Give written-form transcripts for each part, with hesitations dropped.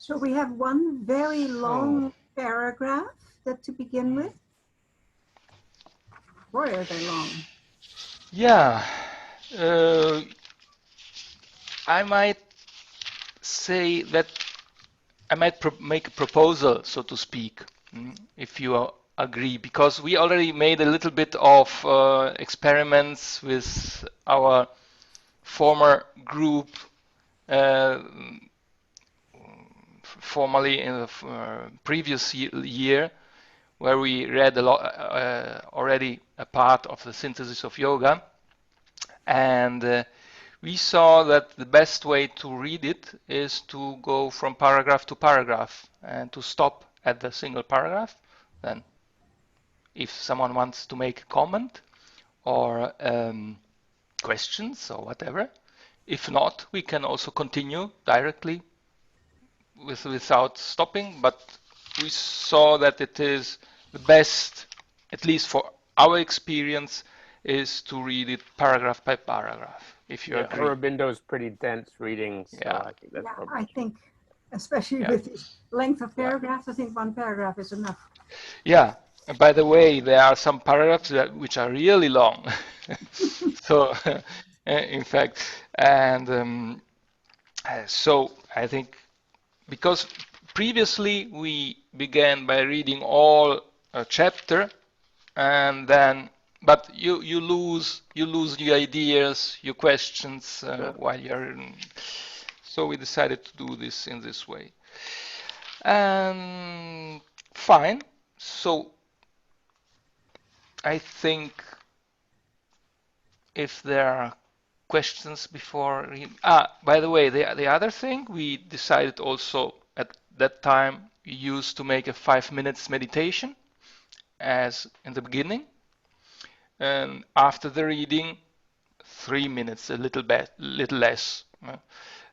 So we have one very long paragraph that to begin with. Boy, are they long. Yeah, uh, I might say that I might make a proposal, so to speak, if you agree, because we already made a little bit of experiments with our former group, uh, formerly in the previous year, where we read a lot already a part of the synthesis of yoga, and we saw that the best way to read it is to go from paragraph to paragraph and to stop at the single paragraph. Then, if someone wants to make a comment or questions or whatever, if not, we can also continue directly without stopping. But we saw that it is the best, at least for our experience, is to read it paragraph by paragraph, if you Yeah, agree. Aurobindo's pretty dense reading, so Yeah. I think that's Yeah, probably. I think, especially Yeah. with the length of Yeah. paragraphs, I think one paragraph is enough. Yeah. And by the way, there are some paragraphs which are really long. So, in fact, and so I think because previously we began by reading all a chapter, and then but you lose your ideas, your questions Yeah. while you're so we decided to do this in this way. And fine. So I think if there are questions before by the way, the other thing we decided also at that time we used to make a 5 minutes meditation as in the beginning, and after the reading 3 minutes, a little less.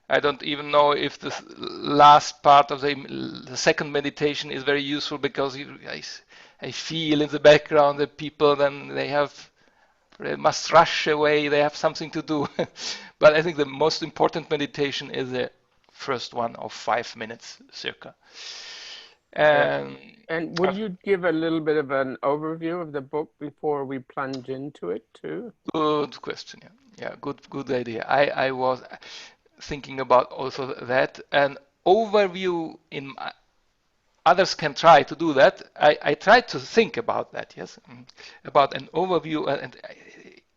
I don't even know if the last part of the second meditation is very useful because I feel in the background that people then they must rush away, they have something to do. But I think the most important meditation is the first one of 5 minutes circa. Yeah. And And would you give a little bit of an overview of the book before we plunge into it too? good question. Yeah, yeah, good idea. I was thinking about also that an overview in others can try to do that. I tried to think about that, yes, about an overview, and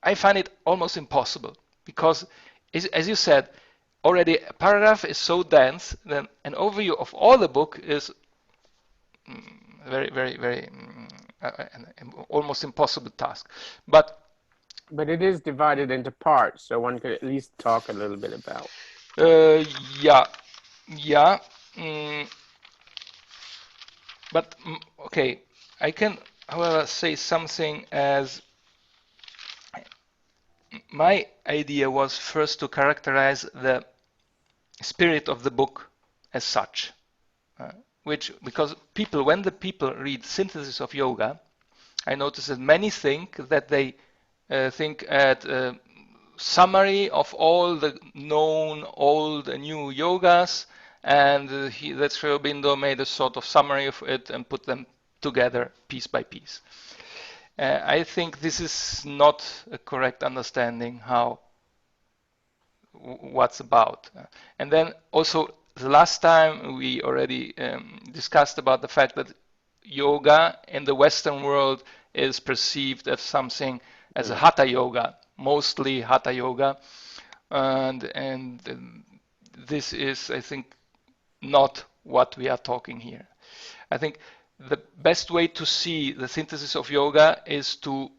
I find it almost impossible because, as you said, already a paragraph is so dense, then an overview of all the book is very an almost impossible task. But But it is divided into parts, so one could at least talk a little bit about. uh, yeah, yeah. mm, But okay, I can, however, say something as my idea was first to characterize the spirit of the book as such, uh, which because people, when the people read synthesis of yoga, I notice that many think that they think at summary of all the known old and new yogas, and that Sri Aurobindo made a sort of summary of it and put them together piece by piece. I think this is not a correct understanding how what's about. And then also the last time we already discussed about the fact that yoga in the Western world is perceived as something as a Mm. hatha yoga, mostly hatha yoga, and this is, I think, not what we are talking here. I think the best way to see the synthesis of yoga is to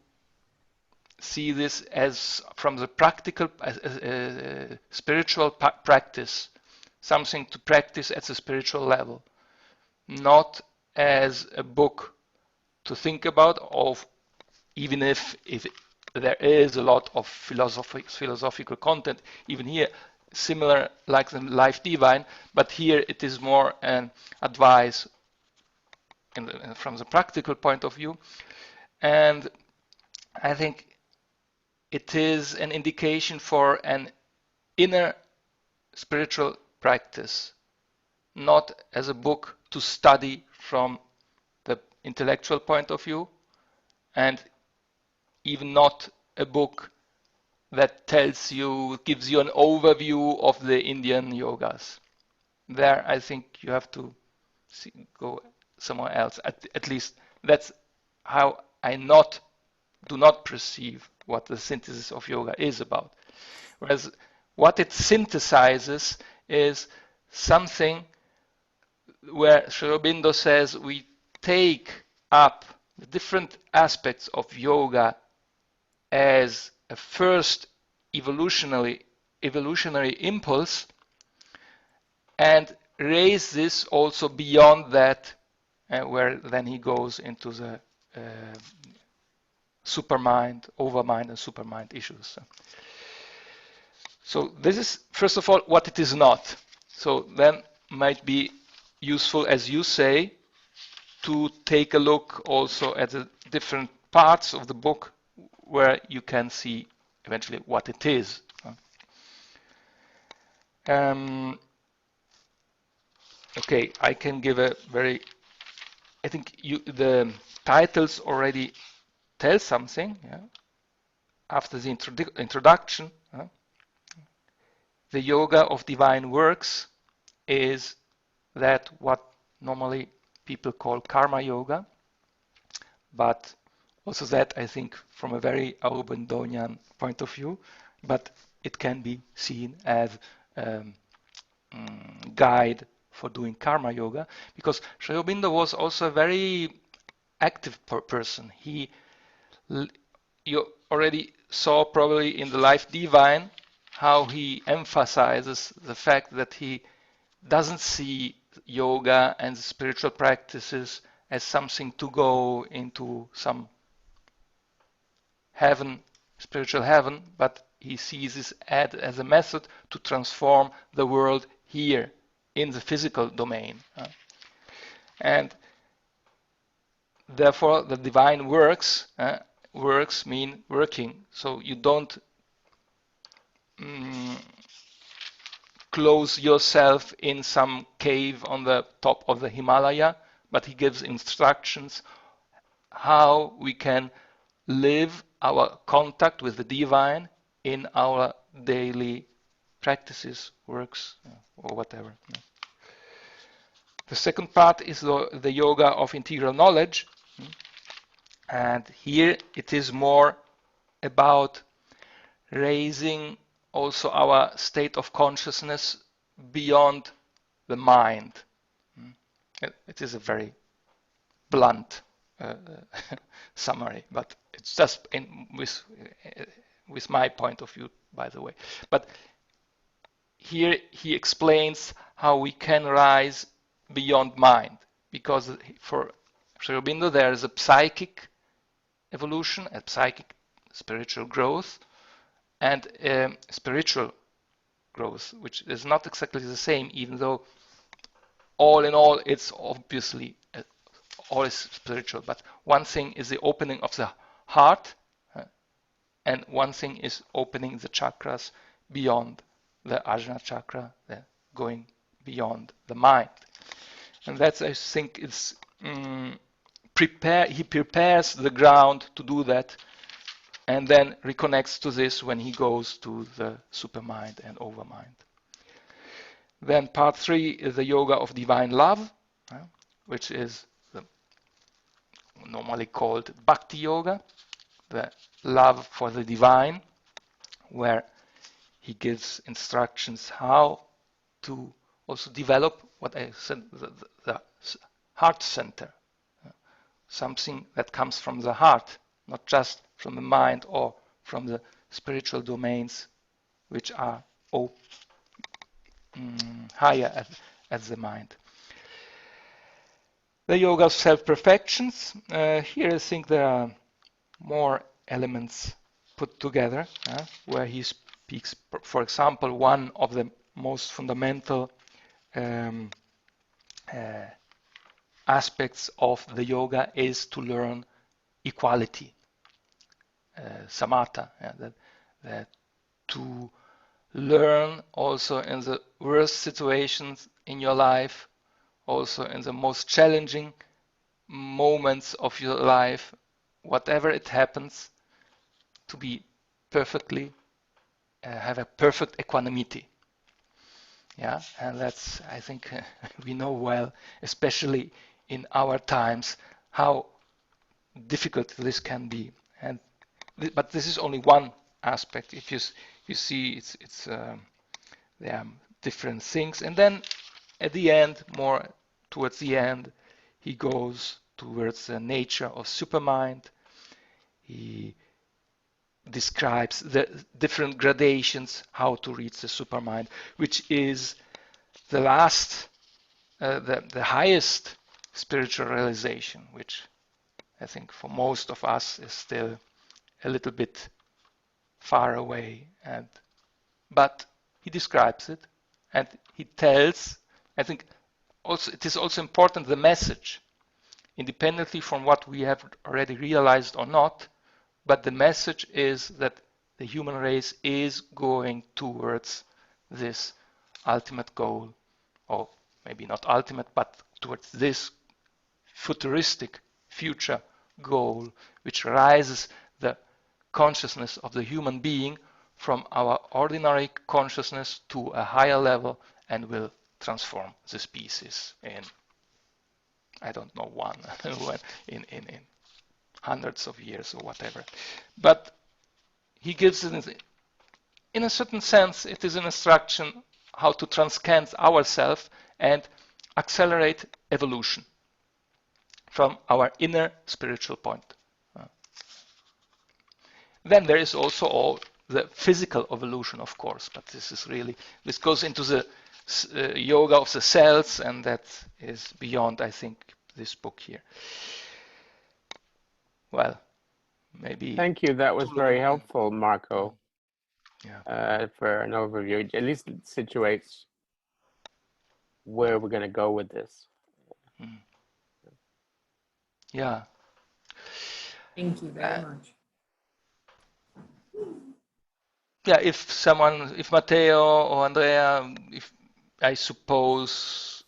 see this as from the practical, spiritual practice, something to practice at the spiritual level, not as a book to think about, of even if there is a lot of philosophical content, even here, similar like the Life Divine, but here it is more an advice from the practical point of view. And I think it is an indication for an inner spiritual practice not as a book to study from the intellectual point of view, and even not a book that gives you an overview of the Indian yogas. There, I think you have to go somewhere else. At least that's how I do not perceive what the synthesis of yoga is about. Whereas what it synthesizes is something where Sri Aurobindo says we take up the different aspects of yoga as a first evolutionary impulse and raise this also beyond that, where then he goes into the supermind, overmind, and supermind issues. So this is, first of all, what it is not. So then might be useful, as you say, to take a look also at the different parts of the book where you can see eventually what it is. Okay, I can give a very, I think the titles already tell something. Yeah? After the introduction, the yoga of divine works is that what normally people call karma yoga, but also that I think from a very Aurobindonian point of view, but it can be seen as guide for doing karma yoga, because Sri Aurobindo was also a very active person. You already saw probably in the Life Divine how he emphasizes the fact that he doesn't see yoga and spiritual practices as something to go into some heaven, spiritual heaven, but he sees this as a method to transform the world here in the physical domain. And therefore the divine works mean working, so you don't close yourself in some cave on the top of the Himalaya, but he gives instructions how we can live our contact with the divine in our daily practices, works, or whatever. The second part is the yoga of integral knowledge, and here it is more about raising also our state of consciousness beyond the mind. It is a very blunt summary, but it's just with my point of view, by the way. But here he explains how we can rise beyond mind, because for Sri Aurobindo there is a psychic evolution, a psychic spiritual growth, and spiritual growth, which is not exactly the same, even though all in all it's obviously all is spiritual. But one thing is the opening of the heart, and one thing is opening the chakras beyond the Ajna chakra, going beyond the mind. And that's, I think, it's he prepares the ground to do that, and then reconnects to this when he goes to the supermind and overmind. Then part 3 is the yoga of divine love, which is normally called Bhakti Yoga, the love for the divine, where he gives instructions how to also develop what I said, the heart center, something that comes from the heart, not just from the mind or from the spiritual domains which are higher at the mind. The yoga of self-perfections. Here I think there are more elements put together, where he speaks, for example, one of the most fundamental aspects of the yoga is to learn equality, samatha, that to learn also in the worst situations in your life, also in the most challenging moments of your life, whatever it happens, to be perfectly, have a perfect equanimity. Yeah, and that's, I think, we know well, especially in our times, how difficult this can be. And but this is only one aspect. If you see, it's there are different things, and then at the end, more towards the end, he goes towards the nature of supermind. He describes the different gradations how to reach the supermind, which is the last, the highest spiritual realization, which I think for most of us is still a little bit far away. But he describes it, and he tells, I think also it is also important, the message, independently from what we have already realized or not, but the message is that the human race is going towards this ultimate goal, or maybe not ultimate, but towards this futuristic future goal, which rises the consciousness of the human being from our ordinary consciousness to a higher level and will transform the species in, I don't know, one, in hundreds of years or whatever. But he gives it, in a certain sense, it is an instruction how to transcend ourselves and accelerate evolution from our inner spiritual point. Then there is also all the physical evolution, of course, but this goes into the yoga of the cells, and that is beyond, I think, this book here. Well, maybe. Thank you. That was very helpful, Marco. Yeah. For an overview. At least it situates where we're going to go with this. Yeah. Thank you very much. Yeah, if Matteo or Andrea, if I suppose,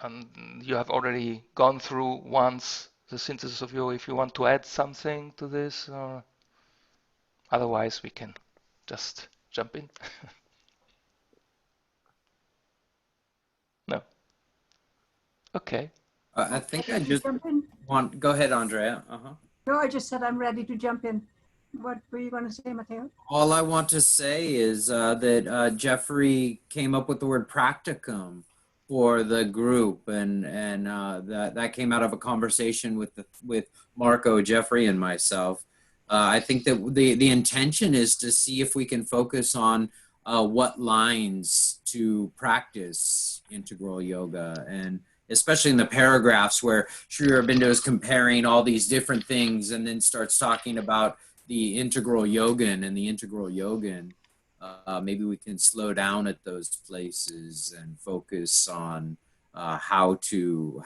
and you have already gone through once the synthesis of yoga, if you want to add something to this, or otherwise we can just jump in. No. Okay. I think I just want. Go ahead, Andrea. No, I just said I'm ready to jump in. What were you going to say, Matteo? All I want to say is that Jeffrey came up with the word practicum for the group, and that came out of a conversation with Marco, Jeffrey, and myself. I think that the intention is to see if we can focus on what lines to practice integral yoga, and especially in the paragraphs where Sri Aurobindo is comparing all these different things and then starts talking about the integral yogin and the integral yogin. Maybe we can slow down at those places and focus on how to.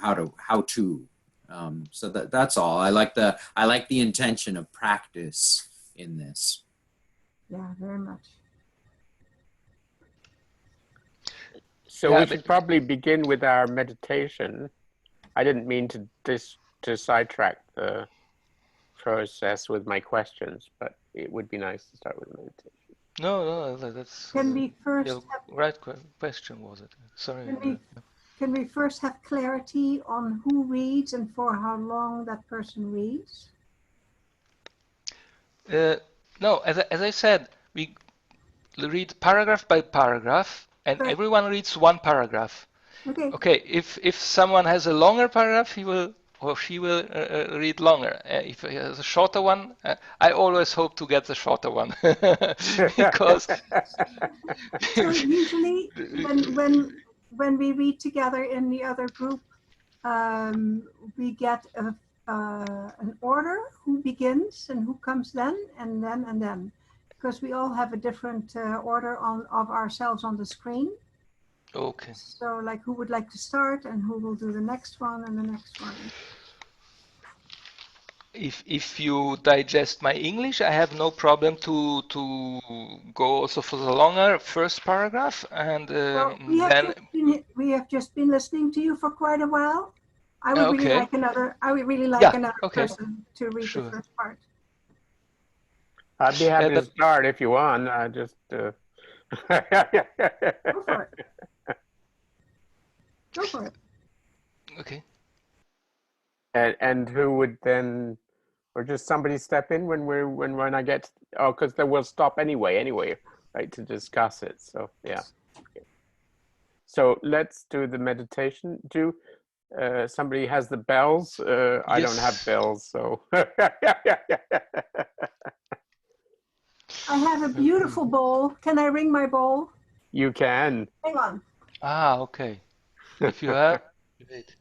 So that's all. I like the intention of practice in this. Yeah, very much. So we should probably begin with our meditation. I didn't mean to sidetrack the process with my questions, but it would be nice to start with meditation. No, that's Can we first right question, was it? Sorry. Can we first have clarity on who reads and for how long that person reads? No, as I said, we read paragraph by paragraph, and everyone reads one paragraph. Okay. If someone has a longer paragraph, he will or she will read longer. If he has a shorter one, I always hope to get the shorter one because. So usually, when we read together in the other group, we get an order, who begins and who comes then, and then, because we all have a different order of ourselves on the screen. Okay. So like who would like to start and who will do the next one and the next one. if you digest my English, I have no problem to go also for the longer first paragraph, and Well, then we have just been listening to you for quite a while. I would really okay, like another. I would really like yeah, another okay, person to read the sure. first part. I'd be happy to But start if you want. I just. Go for it. Go for it. okay. And who would then, or just somebody step in when I get? Oh, because then we'll stop anyway, right, to discuss it. So yeah. So let's do the meditation. Do somebody has the bells? I don't have Yes. bells, so. I have a beautiful bowl. Can I ring my bowl? You can. Hang on. Ah, okay. If you have, wait.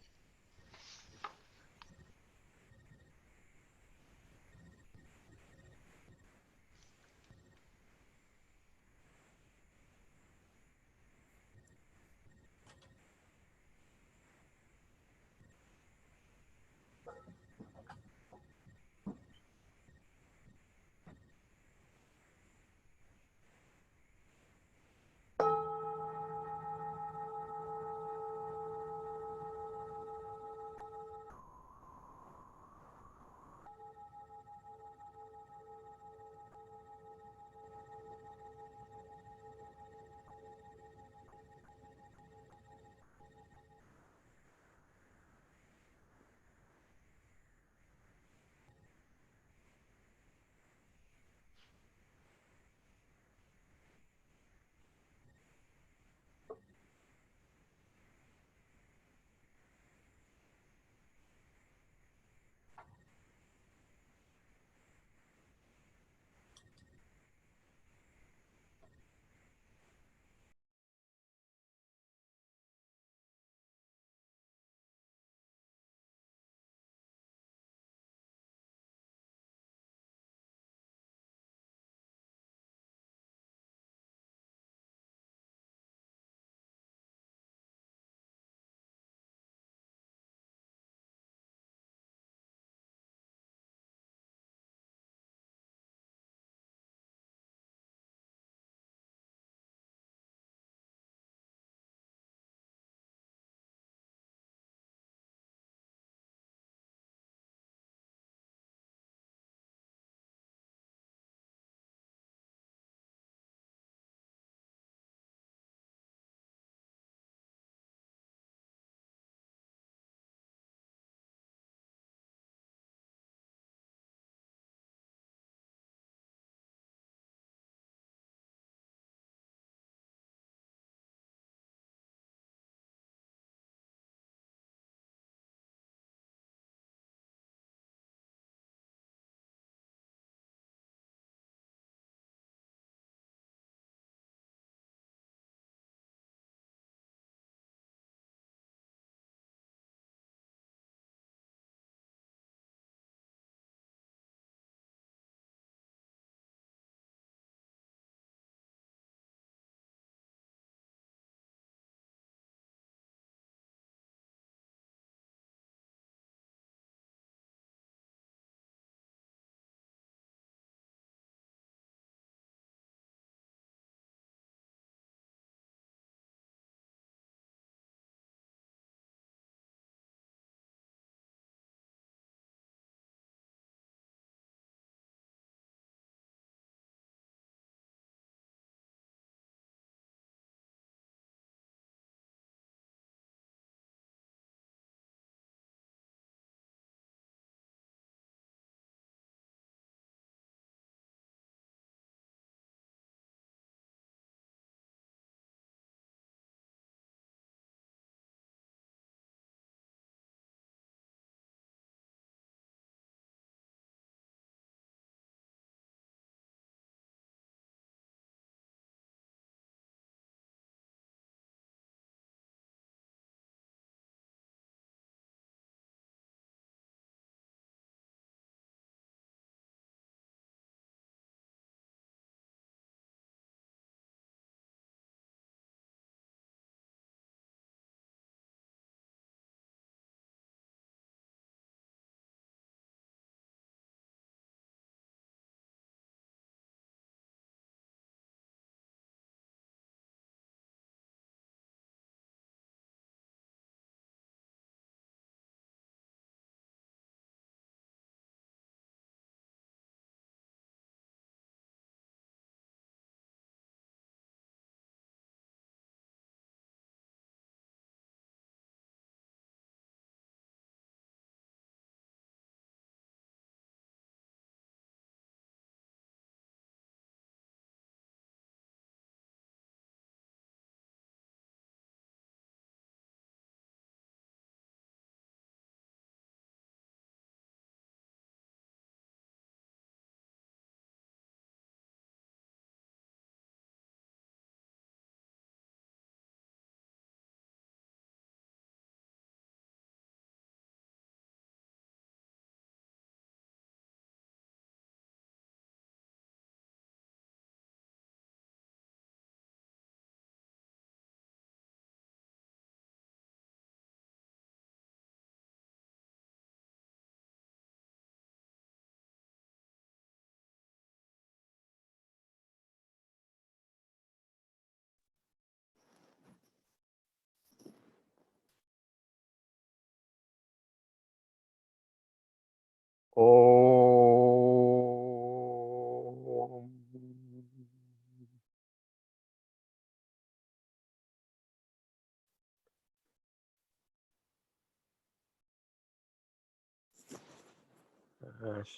Om.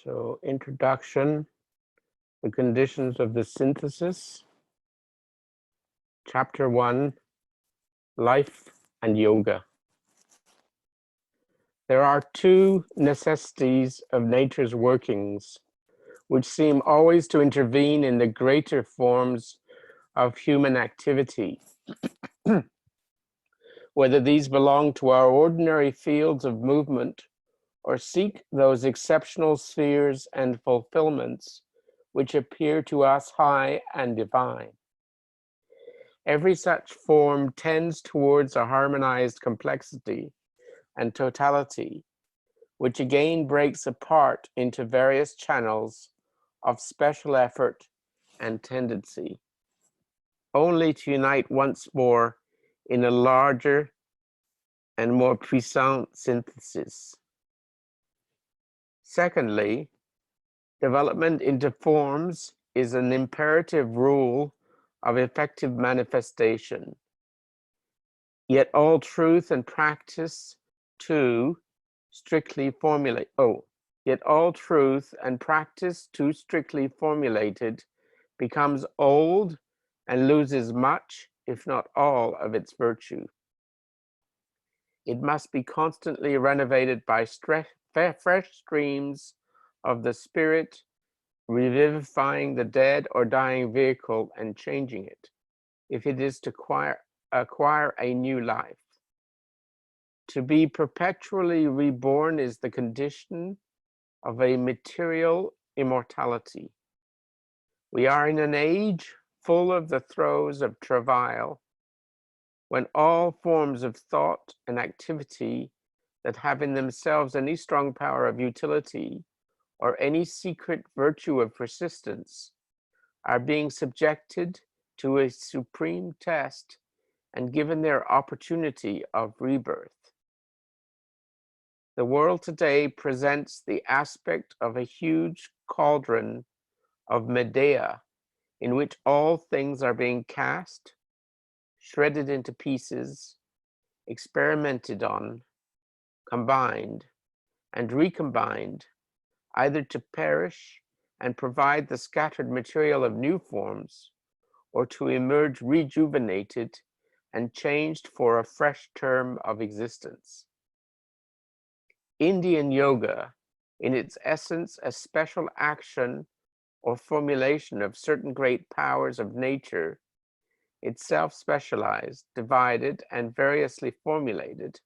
So introduction, the conditions of the synthesis. Chapter 1, life and yoga. There are two necessities of nature's workings, which seem always to intervene in the greater forms of human activity. Whether these belong to our ordinary fields of movement or seek those exceptional spheres and fulfillments which appear to us high and divine. Every such form tends towards a harmonized complexity and totality, which again breaks apart into various channels of special effort and tendency, only to unite once more in a larger and more puissant synthesis. Secondly, development into forms is an imperative rule of effective manifestation. Yet all truth and practice too strictly formulate. Yet all truth and practice too strictly formulated becomes old and loses much, if not all, of its virtue. It must be constantly renovated by fresh streams of the spirit, revivifying the dead or dying vehicle and changing it, if it is to acquire a new life. To be perpetually reborn is the condition of a material immortality. We are in an age full of the throes of travail, when all forms of thought and activity that have in themselves any strong power of utility or any secret virtue of persistence are being subjected to a supreme test and given their opportunity of rebirth. The world today presents the aspect of a huge cauldron of Medea, in which all things are being cast, shredded into pieces, experimented on, combined, and recombined, either to perish and provide the scattered material of new forms, or to emerge rejuvenated and changed for a fresh term of existence. Indian yoga, in its essence, a special action or formulation of certain great powers of nature, itself specialized, divided, and variously formulated,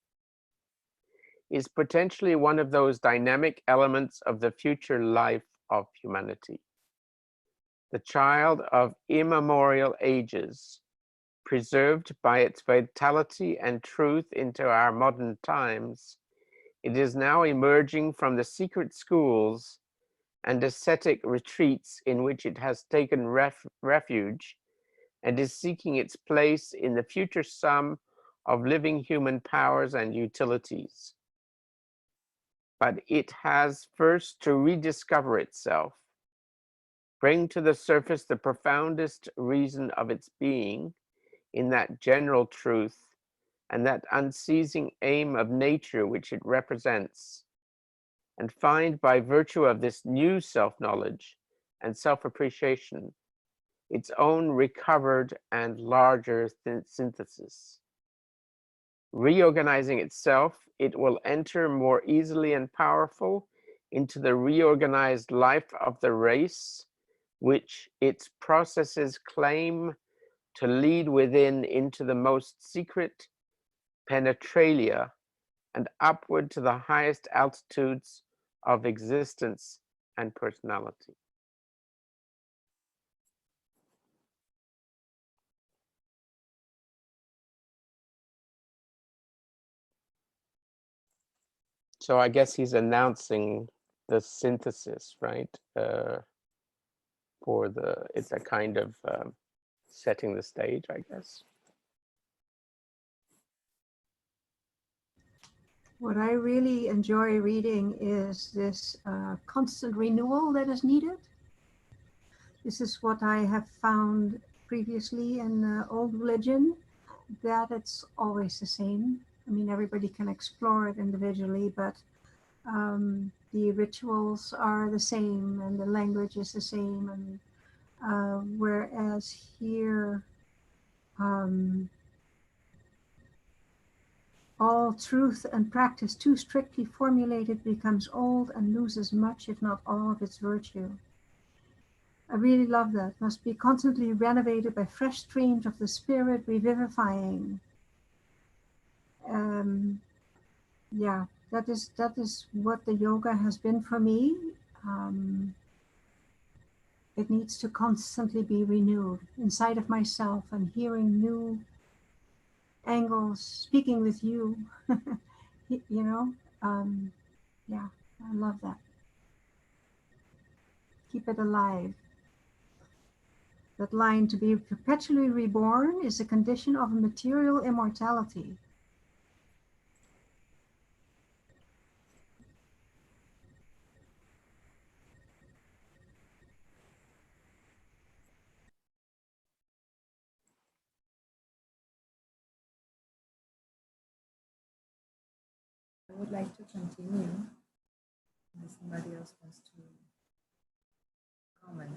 is potentially one of those dynamic elements of the future life of humanity. The child of immemorial ages, preserved by its vitality and truth into our modern times, it is now emerging from the secret schools and ascetic retreats in which it has taken refuge, and is seeking its place in the future sum of living human powers and utilities. But it has first to rediscover itself, bring to the surface the profoundest reason of its being in that general truth and that unceasing aim of nature which it represents, and find by virtue of this new self-knowledge and self-appreciation its own recovered and larger synthesis. Reorganizing itself, it will enter more easily and powerful into the reorganized life of the race, which its processes claim to lead within into the most secret penetralia and upward to the highest altitudes of existence and personality. So I guess he's announcing the synthesis, right? It's a kind of setting the stage, I guess. What I really enjoy reading is this constant renewal that is needed. This is what I have found previously in old religion, that it's always the same. I mean, everybody can explore it individually, but the rituals are the same and the language is the same. And whereas here, all truth and practice too strictly formulated becomes old and loses much, if not all, of its virtue. I really love that. Must be constantly renovated by fresh streams of the spirit, revivifying. Yeah, that is what the yoga has been for me. It needs to constantly be renewed inside of myself and hearing new angles, speaking with you. You know, yeah, I love that. Keep it alive. That line, to be perpetually reborn, is a condition of material immortality. I would like to continue. If somebody else wants to comment.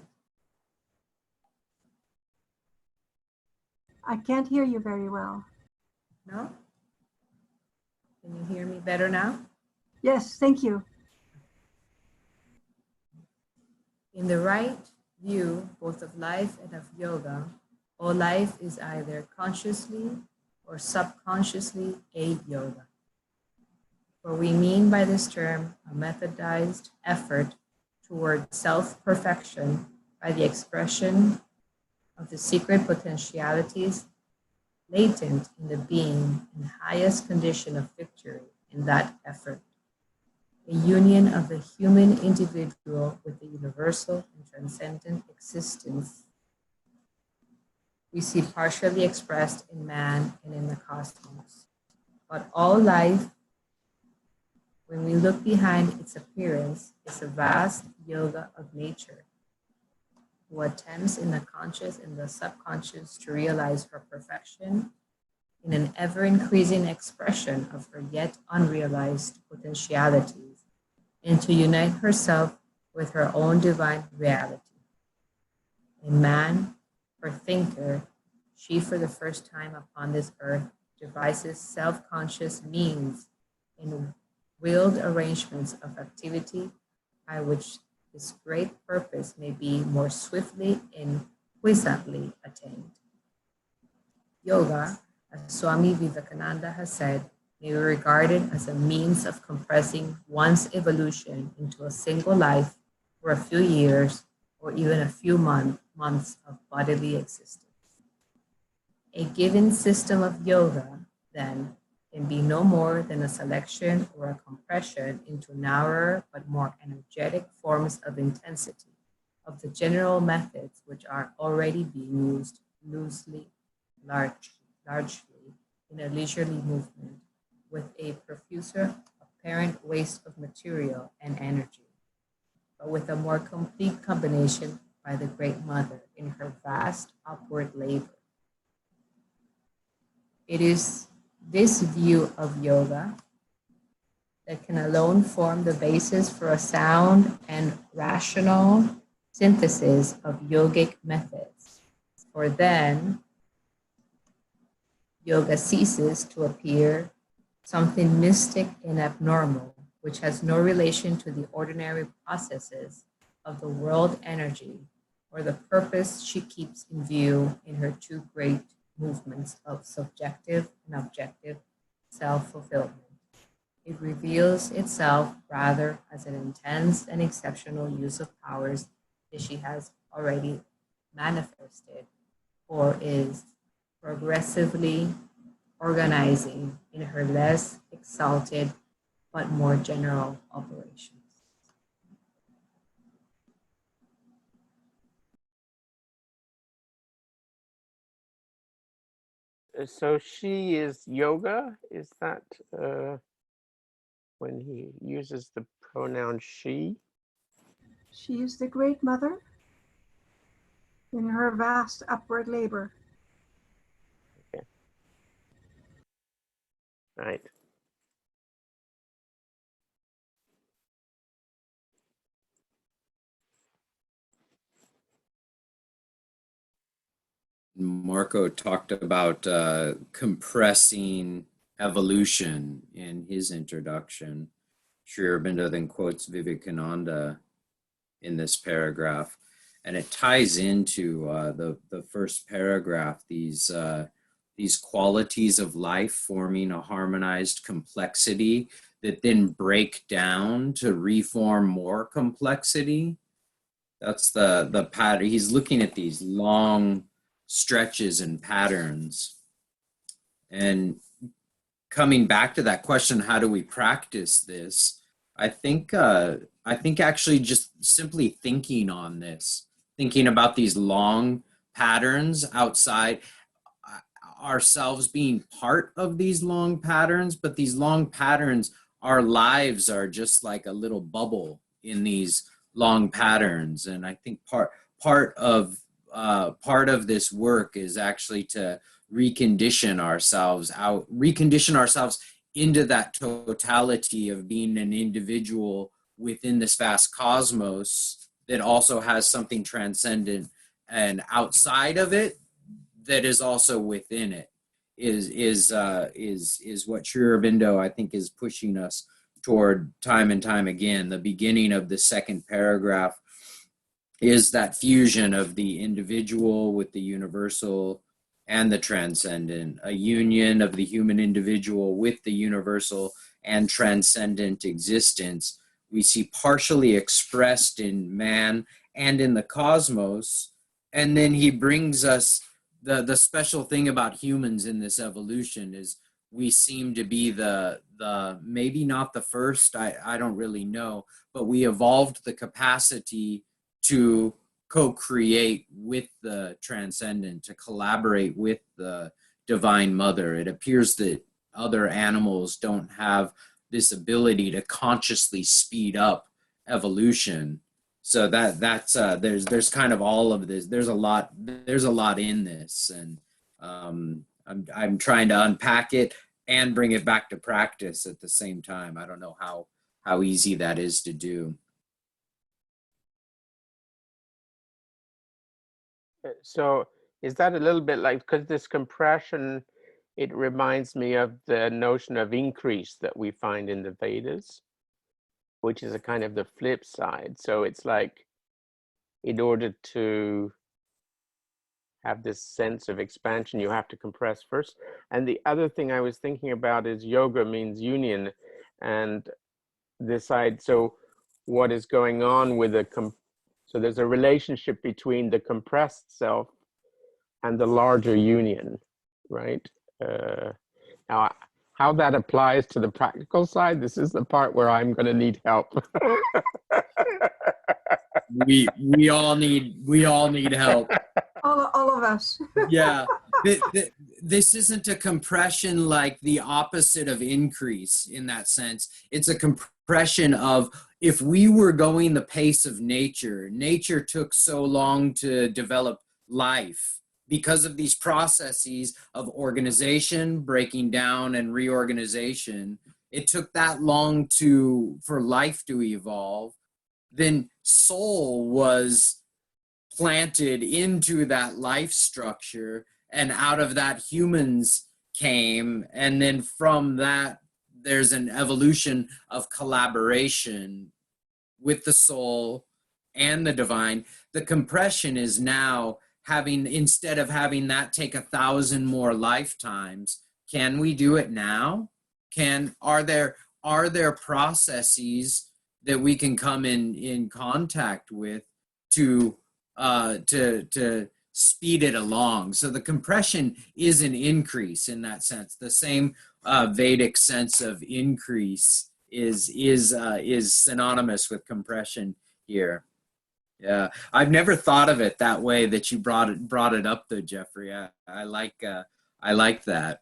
I can't hear you very well. No? Can you hear me better now? Yes, thank you. In the right view, both of life and of yoga, all life is either consciously or subconsciously a yoga. For we mean by this term a methodized effort toward self-perfection by the expression of the secret potentialities latent in the being and highest condition of victory in that effort. A union of the human individual with the universal and transcendent existence we see partially expressed in man and in the cosmos. But all life, when we look behind its appearance, is a vast yoga of nature, who attempts in the conscious and the subconscious to realize her perfection in an ever-increasing expression of her yet unrealized potentialities, and to unite herself with her own divine reality. In man, her thinker, she for the first time upon this earth devises self-conscious means and willed arrangements of activity by which this great purpose may be more swiftly and puissantly attained. Yoga, as Swami Vivekananda has said, may be regarded as a means of compressing one's evolution into a single life for a few years or even a few months of bodily existence. A given system of yoga, then, can be no more than a selection or a compression into narrower but more energetic forms of intensity of the general methods which are already being used loosely, largely in a leisurely movement with a profuser apparent waste of material and energy, but with a more complete combination by the Great Mother in her vast upward labor. It is this view of yoga that can alone form the basis for a sound and rational synthesis of yogic methods. For then, yoga ceases to appear something mystic and abnormal, which has no relation to the ordinary processes of the world energy or the purpose she keeps in view in her two great movements of subjective and objective self-fulfillment. It reveals itself rather as an intense and exceptional use of powers that she has already manifested or is progressively organizing in her less exalted but more general operations. So she is yoga? Is that when he uses the pronoun she? She is the great mother in her vast upward labor. Okay. Right. Marco talked about compressing evolution in his introduction. Sri Aurobindo then quotes Vivekananda in this paragraph, and it ties into the first paragraph, these qualities of life forming a harmonized complexity that then break down to reform more complexity. That's the pattern. He's looking at these long stretches and patterns. And coming back to that question, how do we practice this? I think actually just simply thinking on this, thinking about these long patterns outside ourselves, being part of these long patterns, but these long patterns, our lives are just like a little bubble in these long patterns. And I think part of this work is actually to recondition ourselves into that totality of being an individual within this vast cosmos that also has something transcendent and outside of it that is also within it, is what Sri Aurobindo, I think, is pushing us toward time and time again. The beginning of the second paragraph is that fusion of the individual with the universal and the transcendent, a union of the human individual with the universal and transcendent existence we see partially expressed in man and in the cosmos. And then he brings us the special thing about humans in this evolution is we seem to be the maybe not the first, I don't really know, but we evolved the capacity to co-create with the transcendent, to collaborate with the divine mother. It appears that other animals don't have this ability to consciously speed up evolution. So that's there's kind of all of this. There's a lot in this, and I'm trying to unpack it and bring it back to practice at the same time. I don't know how easy that is to do. So is that a little bit like, because this compression, it reminds me of the notion of increase that we find in the Vedas, which is a kind of the flip side. So it's like, in order to have this sense of expansion, you have to compress first. And the other thing I was thinking about is yoga means union, and this side. So what is going on with so there's a relationship between the compressed self and the larger union, right? Now, how that applies to the practical side, this is the part where I'm going to need help. we all need help. All of us. Yeah. This isn't a compression like the opposite of increase in that sense. It's a compression of, if we were going the pace of nature took so long to develop life because of these processes of organization, breaking down, and reorganization. It took that long for life to evolve. Then soul was planted into that life structure, and out of that humans came, and then from that there's an evolution of collaboration with the soul and the divine. The compression is now instead of having that take 1,000 more lifetimes, can we do it now? Are there processes that we can come in contact with to speed it along? So the compression is an increase in that sense. The same Vedic sense of increase is synonymous with compression here. Yeah, I've never thought of it that way that you brought it up though, Jeffrey. I like that.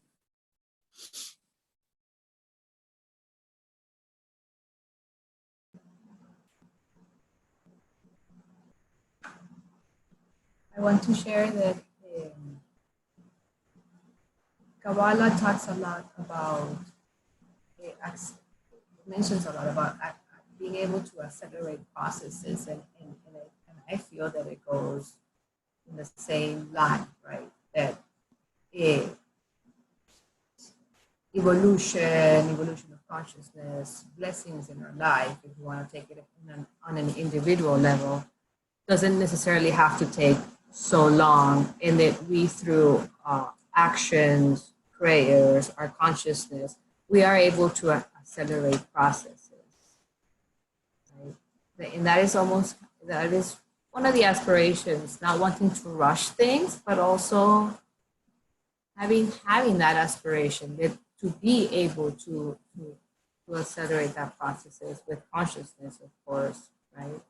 I want to share that Kabbalah talks a lot about, mentions a lot about being able to accelerate processes, and I feel that it goes in the same line, right? That evolution of consciousness, blessings in our life, if you want to take it on an individual level, doesn't necessarily have to take so long, and that we, through actions, prayers, our consciousness, we are able to accelerate processes. Right? And that is one of the aspirations, not wanting to rush things, but also having that aspiration that to be able to accelerate that processes with consciousness, of course, right?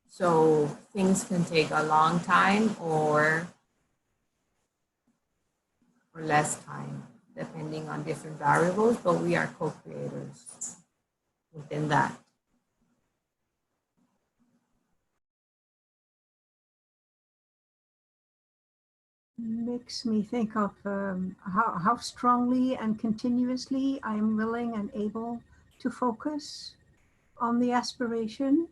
So things can take a long time or less time, depending on different variables, but we are co-creators within that. Makes me think of how strongly and continuously I am willing and able to focus on the aspiration.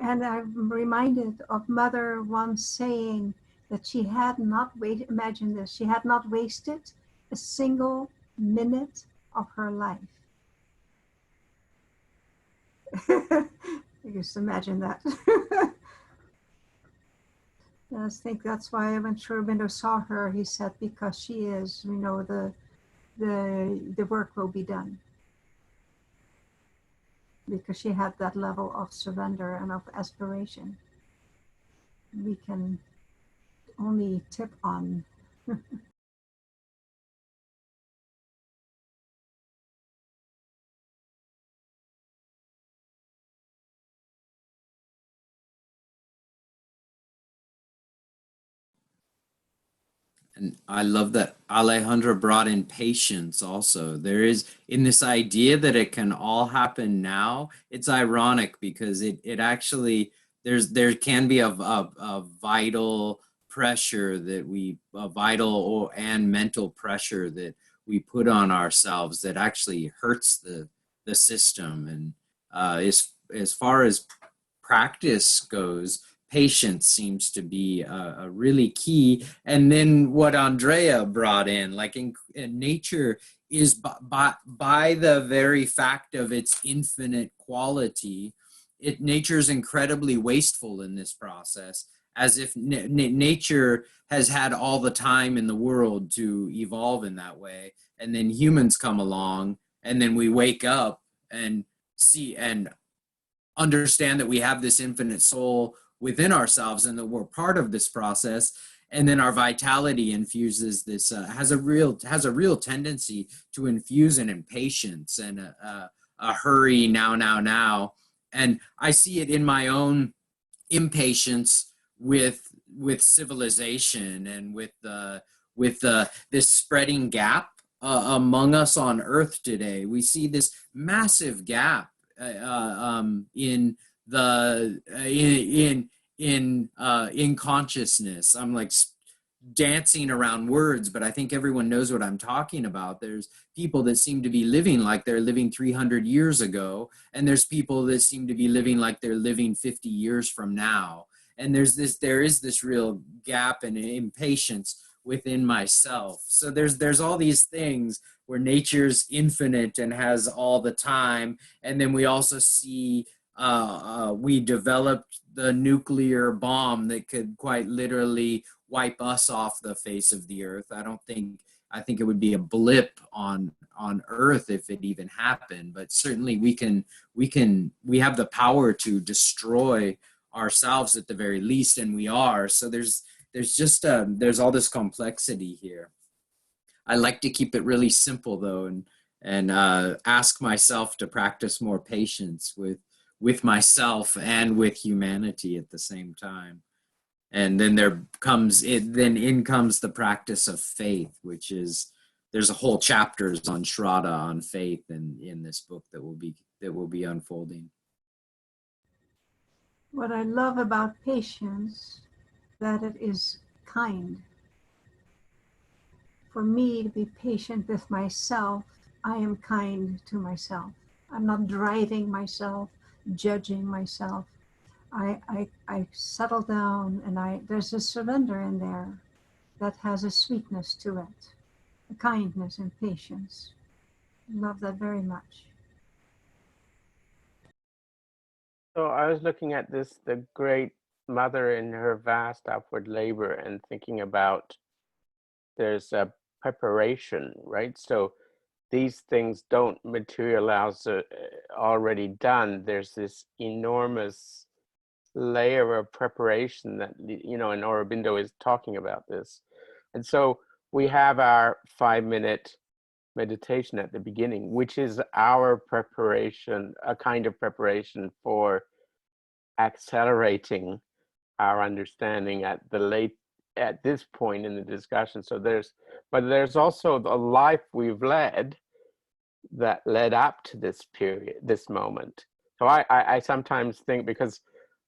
And I'm reminded of Mother once saying that she had not imagine this, she had not wasted a single minute of her life. Just imagine that. I think that's why when Sri Aurobindo saw her, he said, because she is, the work will be done. Because she had that level of surrender and of aspiration. We can only tip on. And I love that Alejandra brought in patience also. There is, in this idea that it can all happen now, it's ironic because it actually, there can be a vital pressure that a vital and mental pressure that we put on ourselves that actually hurts the system. And as far as practice goes, patience seems to be a really key. And then what Andrea brought in, like in nature is by the very fact of its infinite quality, nature is incredibly wasteful in this process, as if nature has had all the time in the world to evolve in that way. And then humans come along, and then we wake up and see and understand that we have this infinite soul within ourselves and that we're part of this process. And then our vitality infuses this, has a real tendency to infuse an impatience and a hurry now. And I see it in my own impatience with civilization and with this spreading gap among us on Earth today. We see this massive gap in consciousness. I'm like dancing around words, but I think everyone knows what I'm talking about. There's people that seem to be living like they're living 300 years ago, and there's people that seem to be living like they're living 50 years from now. And there is this real gap and impatience within myself. So there's all these things where nature's infinite and has all the time. And then we also see we developed the nuclear bomb that could quite literally wipe us off the face of the earth. I think it would be a blip on Earth if it even happened, but certainly we have the power to destroy ourselves at the very least, and we are. So there's all this complexity here. I like to keep it really simple though, and ask myself to practice more patience with myself and with humanity at the same time. And then in comes the practice of faith, which is, there's a whole chapters on Shraddha, on faith, in this book that will be unfolding. What I love about patience, that it is kind. For me to be patient with myself, I am kind to myself. I'm not driving myself, judging myself. I settle down, and there's a surrender in there that has a sweetness to it, a kindness and patience. I love that very much. So I was looking at this, the great mother in her vast upward labor, and thinking about there's a preparation, right? So these things don't materialize already done. There's this enormous layer of preparation that, and Aurobindo is talking about this. And so we have our 5-minute meditation at the beginning, which is our preparation, a kind of preparation for accelerating our understanding at this point in the discussion. So there's also the life we've led that led up to this period, this moment. So I sometimes think, because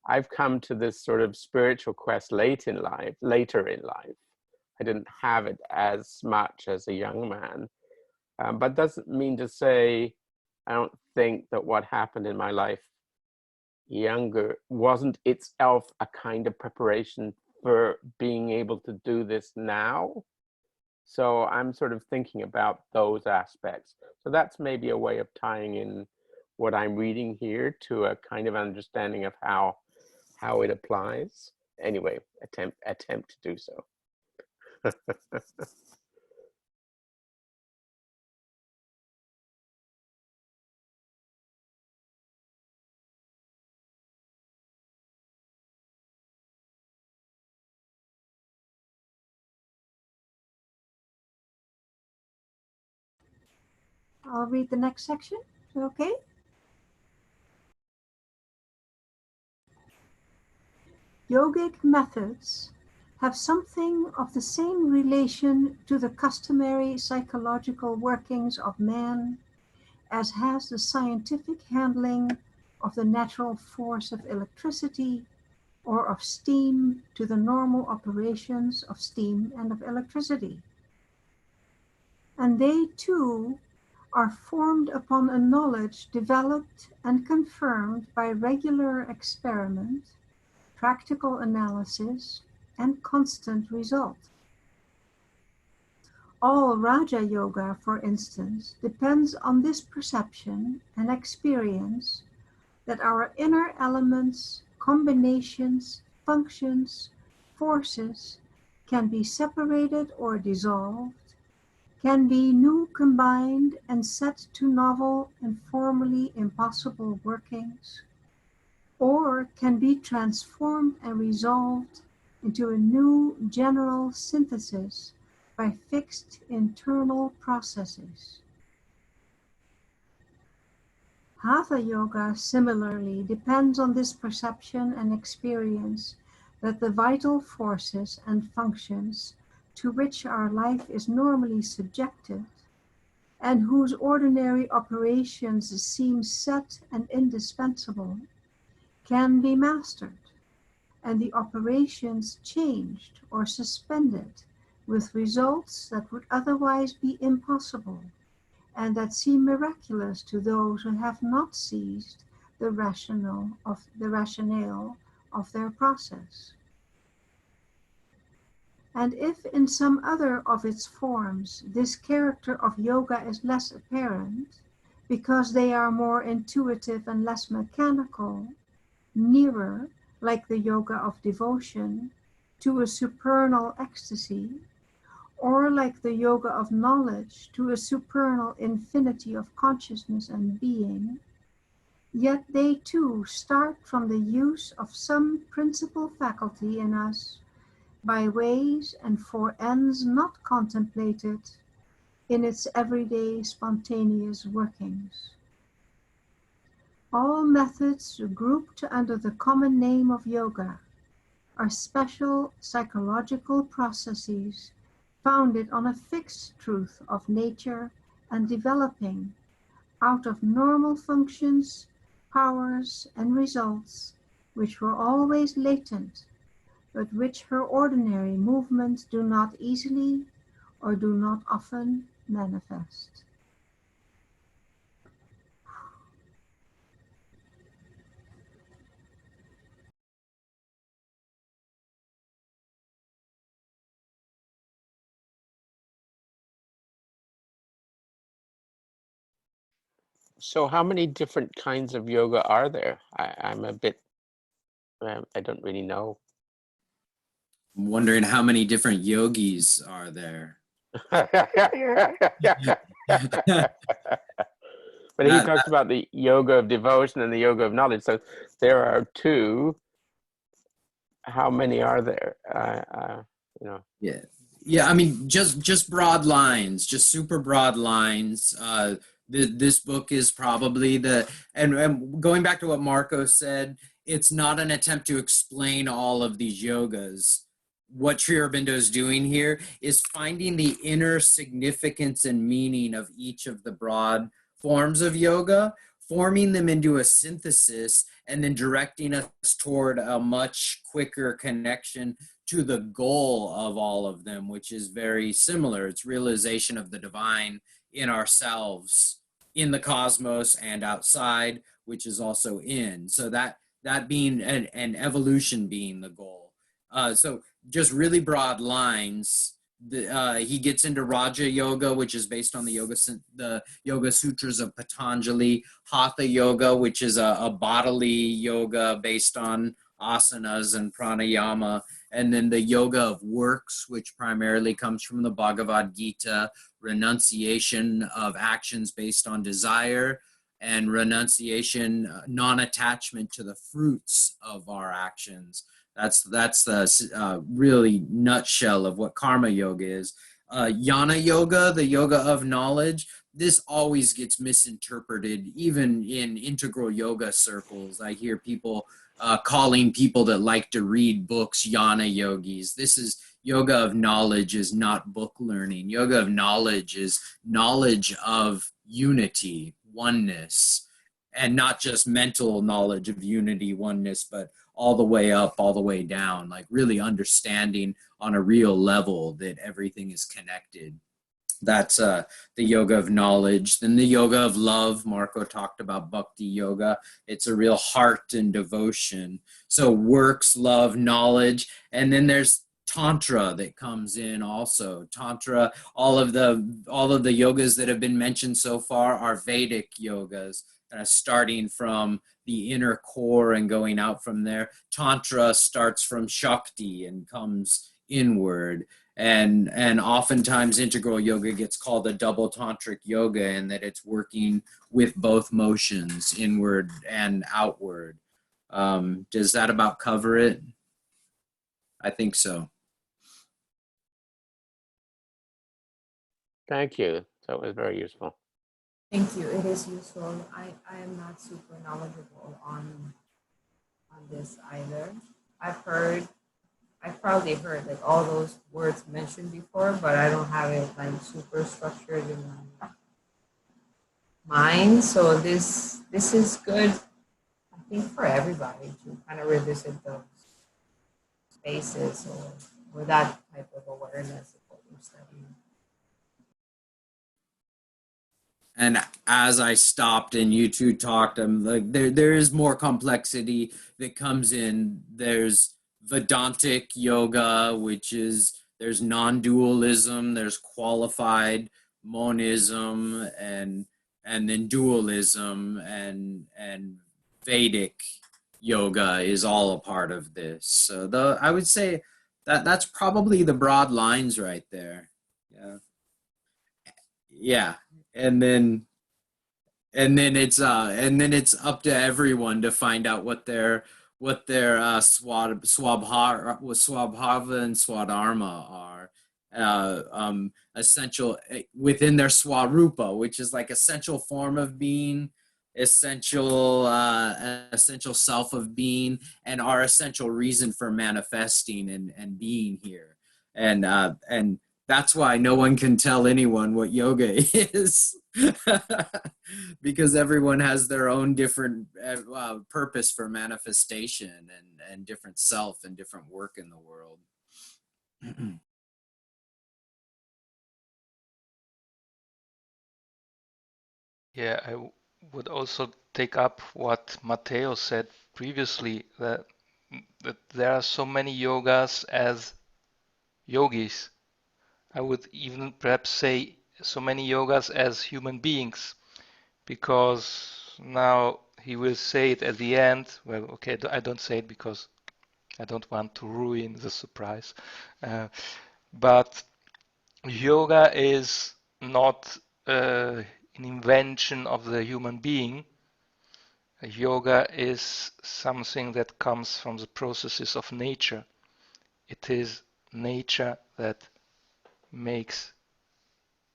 I've come to this sort of spiritual quest later in life. I didn't have it as much as a young man, but doesn't mean to say I don't think that what happened in my life younger wasn't itself a kind of preparation for being able to do this now. So I'm sort of thinking about those aspects. So that's maybe a way of tying in what I'm reading here to a kind of understanding of how it applies. Anyway, attempt to do so. I'll read the next section. Okay. Yogic methods have something of the same relation to the customary psychological workings of man as has the scientific handling of the natural force of electricity or of steam to the normal operations of steam and of electricity. And they too are formed upon a knowledge developed and confirmed by regular experiment, practical analysis, and constant result. All Raja Yoga, for instance, depends on this perception and experience that our inner elements, combinations, functions, forces can be separated or dissolved, can be new combined and set to novel and formerly impossible workings, or can be transformed and resolved into a new general synthesis by fixed internal processes. Hatha Yoga similarly depends on this perception and experience that the vital forces and functions to which our life is normally subjected, and whose ordinary operations seem set and indispensable, can be mastered, and the operations changed or suspended with results that would otherwise be impossible, and that seem miraculous to those who have not seized the rationale of their process. And if in some other of its forms this character of yoga is less apparent, because they are more intuitive and less mechanical, nearer, like the yoga of devotion, to a supernal ecstasy, or like the yoga of knowledge, to a supernal infinity of consciousness and being, yet they too start from the use of some principal faculty in us, by ways and for ends not contemplated in its everyday spontaneous workings. All methods grouped under the common name of yoga are special psychological processes founded on a fixed truth of nature and developing out of normal functions, powers, and results which were always latent, but which her ordinary movements do not easily or do not often manifest. So how many different kinds of yoga are there? I'm a bit, I don't really know. I'm wondering how many different yogis are there. But he talks about the yoga of devotion and the yoga of knowledge. So there are two. How many are there? You know. Yeah. I mean, just broad lines, just super broad lines. This book is probably and going back to what Marco said, it's not an attempt to explain all of these yogas. What Sri Aurobindo is doing here is finding the inner significance and meaning of each of the broad forms of yoga, forming them into a synthesis, and then directing us toward a much quicker connection to the goal of all of them, which is very similar. It's realization of the divine in ourselves, in the cosmos, and outside, which is also in. So that being an evolution being the goal. So just really broad lines. He gets into Raja Yoga, which is based on the Yoga Sutras of Patanjali. Hatha Yoga, which is a bodily yoga based on asanas and pranayama. And then the Yoga of Works, which primarily comes from the Bhagavad Gita, renunciation of actions based on desire, and renunciation, non-attachment to the fruits of our actions. That's the really nutshell of what karma yoga is. Jnana yoga, the yoga of knowledge, this always gets misinterpreted, even in integral yoga circles. I hear people calling people that like to read books jnana yogis. This is yoga of knowledge, is not book learning. Yoga of knowledge is knowledge of unity, oneness, and not just mental knowledge of unity, oneness, but all the way up, all the way down, like really understanding on a real level that everything is connected. That's the yoga of knowledge. Then the yoga of love. Marco talked about Bhakti Yoga. It's a real heart and devotion. So works, love, knowledge. And then there's Tantra that comes in also. Tantra, all of the yogas that have been mentioned so far are Vedic yogas, starting from the inner core and going out from there. Tantra starts from Shakti and comes inward. And oftentimes integral yoga gets called a double tantric yoga, in that it's working with both motions, inward and outward. Does that about cover it? I think so. Thank you. That was very useful. Thank you. It is useful. I am not super knowledgeable on this either. I've probably heard like all those words mentioned before, but I don't have it like super structured in my mind. So this is good, I think, for everybody to kind of revisit those spaces or that type of awareness of what we're studying. And as I stopped and you two talked, I'm like, there is more complexity that comes in. There's Vedantic yoga, which is, there's non-dualism, there's qualified monism, and then dualism, and Vedic yoga is all a part of this. So I would say that's probably the broad lines right there. Yeah. And then it's up to everyone to find out what their swabhava and swadharma are, essential within their swarupa, which is like essential form of being, essential self of being, and our essential reason for manifesting and being here. And that's why no one can tell anyone what yoga is. because everyone has their own different purpose for manifestation and different self and different work in the world. Yeah, would also take up what Matteo said previously, that there are so many yogas as yogis. I would even perhaps say so many yogas as human beings, because now he will say it at the end. Well, okay, I don't say it because I don't want to ruin the surprise. But yoga is not an invention of the human being. Yoga is something that comes from the processes of nature. It is nature that makes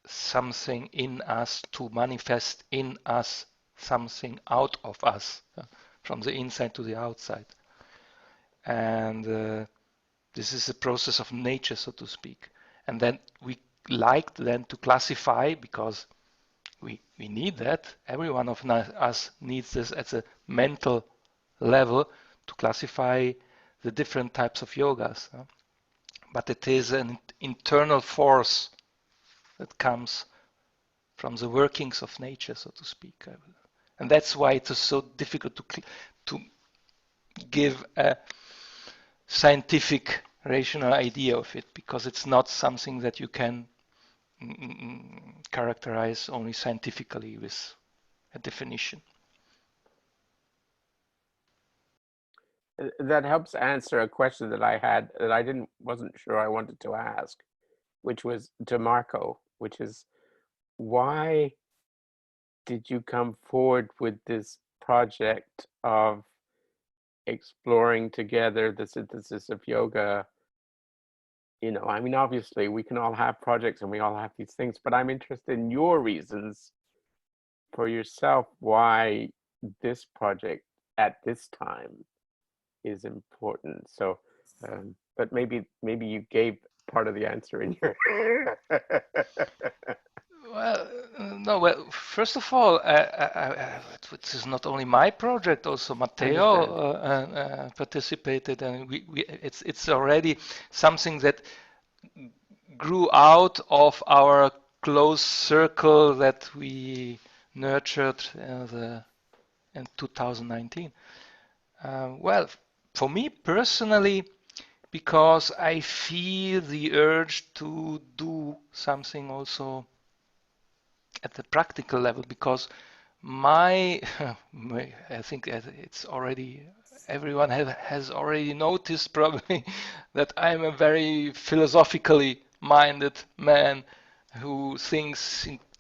something in us to manifest in us something out of us, from the inside to the outside. And this is a process of nature, so to speak. And then we like then to classify, because we need that. Every one of us needs this at a mental level to classify the different types of yogas. But it is an internal force that comes from the workings of nature, so to speak. And that's why it is so difficult to give a scientific, rational idea of it, because it's not something that you can characterize only scientifically with a definition. That helps answer a question that I had that I wasn't sure I wanted to ask, which was to Marco, which is, why did you come forward with this project of exploring together the synthesis of yoga? You know, I mean, obviously we can all have projects and we all have these things, but I'm interested in your reasons for yourself why this project at this time is important. So, but maybe you gave part of the answer in your. Well, no. Well, first of all, this is not only my project. Also, Matteo participated, and it's already something that grew out of our close circle that we nurtured in 2019. Well, for me personally, because I feel the urge to do something also at the practical level, because I think it's already, everyone has already noticed probably that I'm a very philosophically minded man who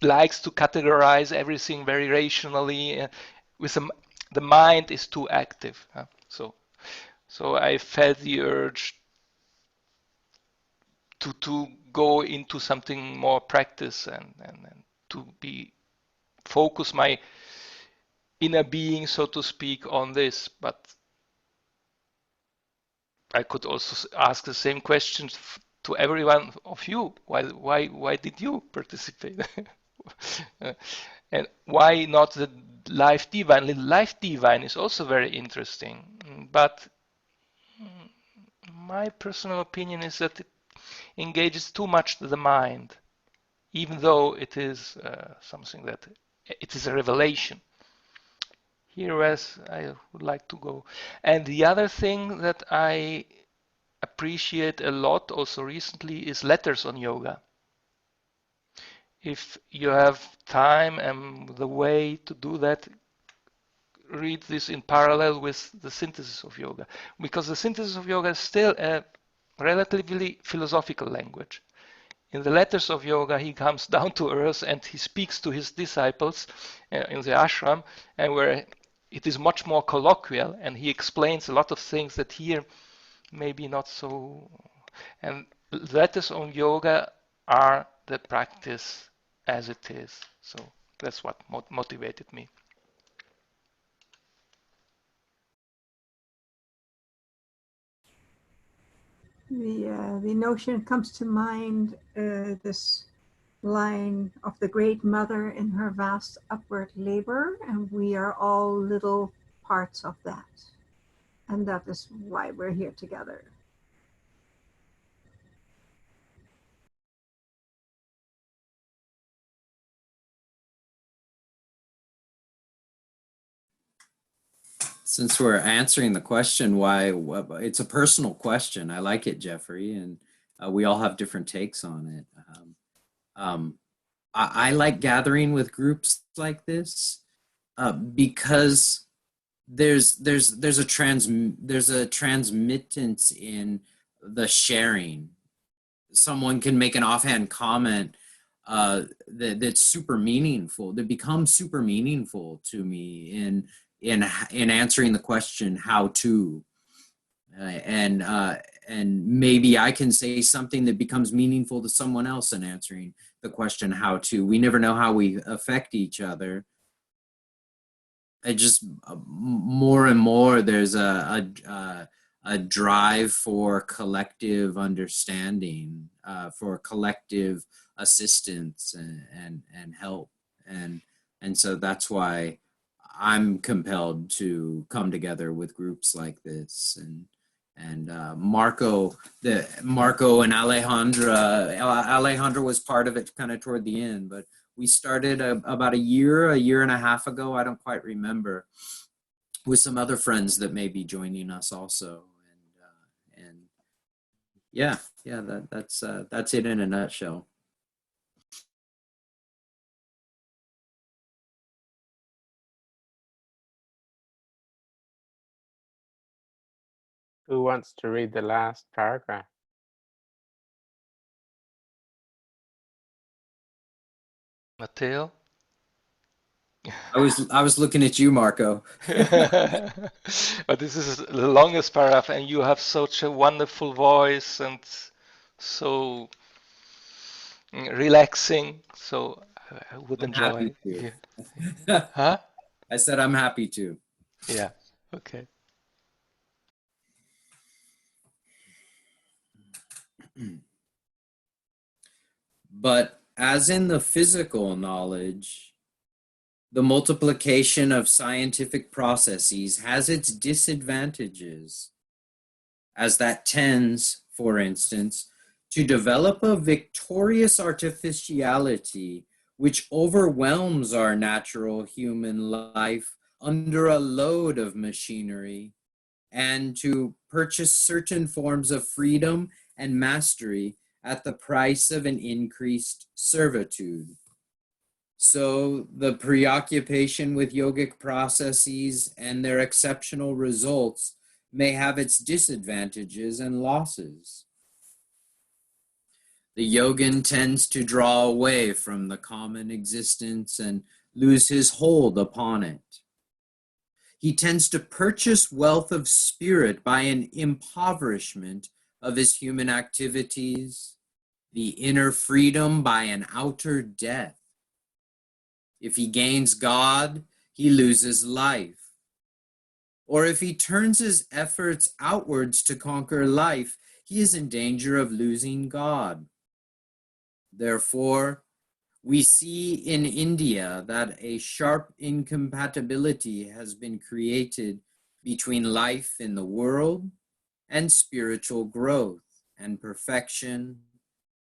likes to categorize everything very rationally. The mind is too active. So I felt the urge to go into something more practice and to focus my inner being, so to speak, on this. But I could also ask the same questions to every one of you. Why did you participate? And why not the life divine? The life divine is also very interesting, but my personal opinion is that it engages too much the mind, even though it is something that it is a revelation. Here as I would like to go. And the other thing that I appreciate a lot also recently is letters on yoga. If you have time and the way to do that, read this in parallel with the synthesis of yoga, because the synthesis of yoga is still a relatively philosophical language. In the letters of yoga, he comes down to earth and he speaks to his disciples in the ashram, and where it is much more colloquial, and he explains a lot of things that here maybe not so. And letters on yoga are the practice as it is. So that's what motivated me. The notion comes to mind, this line of the Great Mother in her vast upward labor, and we are all little parts of that. And that is why we're here together. Since we're answering the question, why, it's a personal question. I like it, Jeffrey, and we all have different takes on it. I like gathering with groups like this because there's a transmittance in the sharing. Someone can make an offhand comment that's super meaningful, that becomes super meaningful to me in answering the question how to, and maybe I can say something that becomes meaningful to someone else in answering the question how to. We never know how we affect each other. I just more and more there's a drive for collective understanding, for collective assistance and help, and so that's why I'm compelled to come together with groups like this. And Marco and Alejandra was part of it kind of toward the end, but we started about a year and a half ago, I don't quite remember, with some other friends that may be joining us also. And yeah, that's it in a nutshell. Who wants to read the last paragraph? Matteo? I was looking at you, Marco. But this is the longest paragraph, and you have such a wonderful voice and so relaxing. So I would I'm enjoy. happy to. Yeah. Huh? I said I'm happy to. Yeah. Okay. But as in the physical knowledge, the multiplication of scientific processes has its disadvantages, as that tends, for instance, to develop a victorious artificiality which overwhelms our natural human life under a load of machinery, and to purchase certain forms of freedom and mastery at the price of an increased servitude. So the preoccupation with yogic processes and their exceptional results may have its disadvantages and losses. The yogin tends to draw away from the common existence and lose his hold upon it. He tends to purchase wealth of spirit by an impoverishment of his human activities, the inner freedom by an outer death. If he gains God, he loses life. Or if he turns his efforts outwards to conquer life, he is in danger of losing God. Therefore, we see in India that a sharp incompatibility has been created between life in the world and spiritual growth and perfection.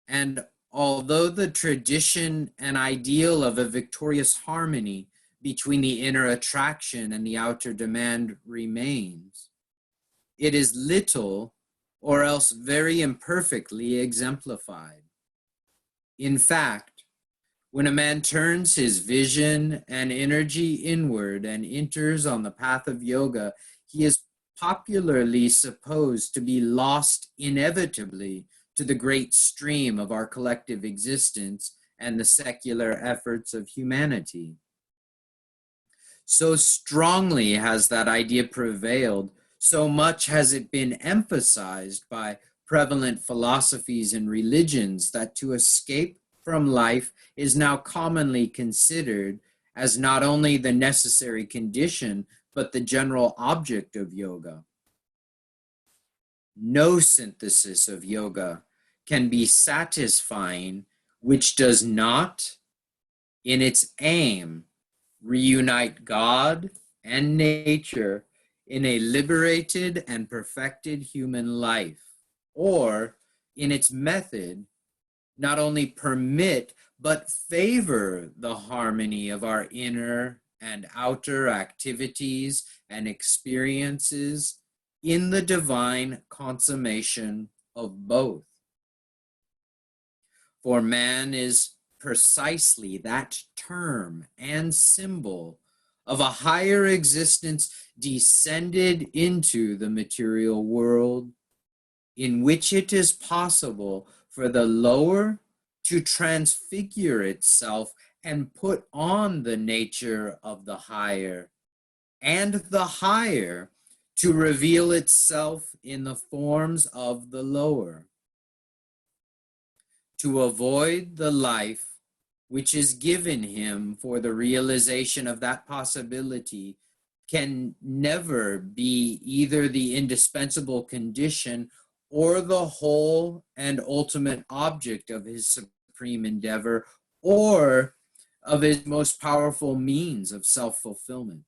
And although the tradition and ideal of a victorious harmony between the inner attraction and the outer demand remains, it is little or else very imperfectly exemplified. In fact, when a man turns his vision and energy inward and enters on the path of yoga, he is popularly supposed to be lost inevitably to the great stream of our collective existence and the secular efforts of humanity. So strongly has that idea prevailed, so much has it been emphasized by prevalent philosophies and religions, that to escape from life is now commonly considered as not only the necessary condition, but the general object of yoga. No synthesis of yoga can be satisfying which does not, in its aim, reunite God and nature in a liberated and perfected human life, or in its method, not only permit but favor the harmony of our inner and outer activities and experiences in the divine consummation of both. For man is precisely that term and symbol of a higher existence descended into the material world, in which it is possible for the lower to transfigure itself and put on the nature of the higher, and the higher to reveal itself in the forms of the lower. To avoid the life which is given him for the realization of that possibility can never be either the indispensable condition or the whole and ultimate object of his supreme endeavor, or of his most powerful means of self-fulfillment.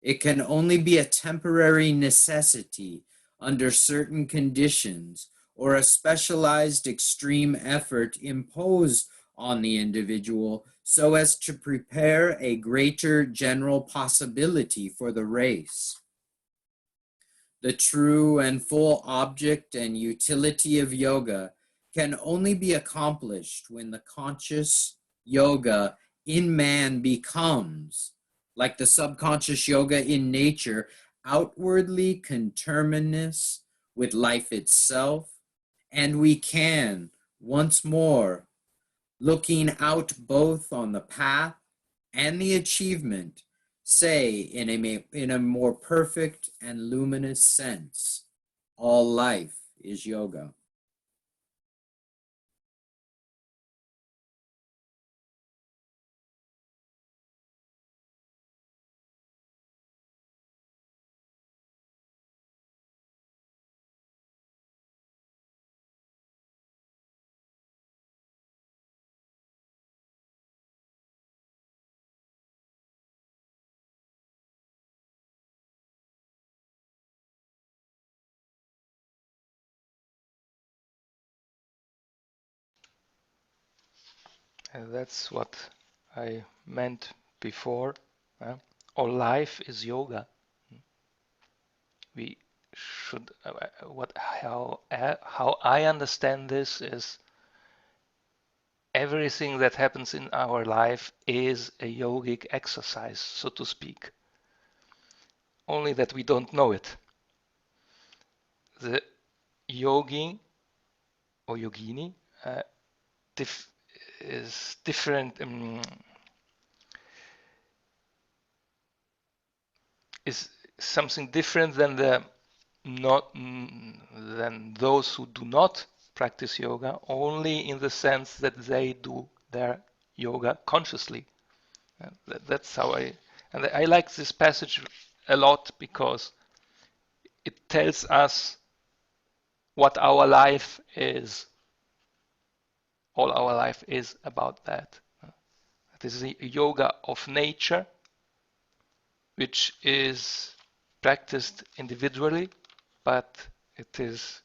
It can only be a temporary necessity under certain conditions, or a specialized extreme effort imposed on the individual so as to prepare a greater general possibility for the race. The true and full object and utility of yoga can only be accomplished when the conscious yoga in man becomes, like the subconscious yoga in nature, outwardly conterminous with life itself, and we can, once more, looking out both on the path and the achievement, say in a more perfect and luminous sense, all life is yoga. That's what I meant before. All life is yoga. We should. How I understand this is everything that happens in our life is a yogic exercise, so to speak. Only that we don't know it. The yogi or yogini is different. Is something different than than those who do not practice yoga, only in the sense that they do their yoga consciously. That's how I like this passage a lot, because it tells us what our life is. All our life is about that. This is a yoga of nature, which is practiced individually, but it is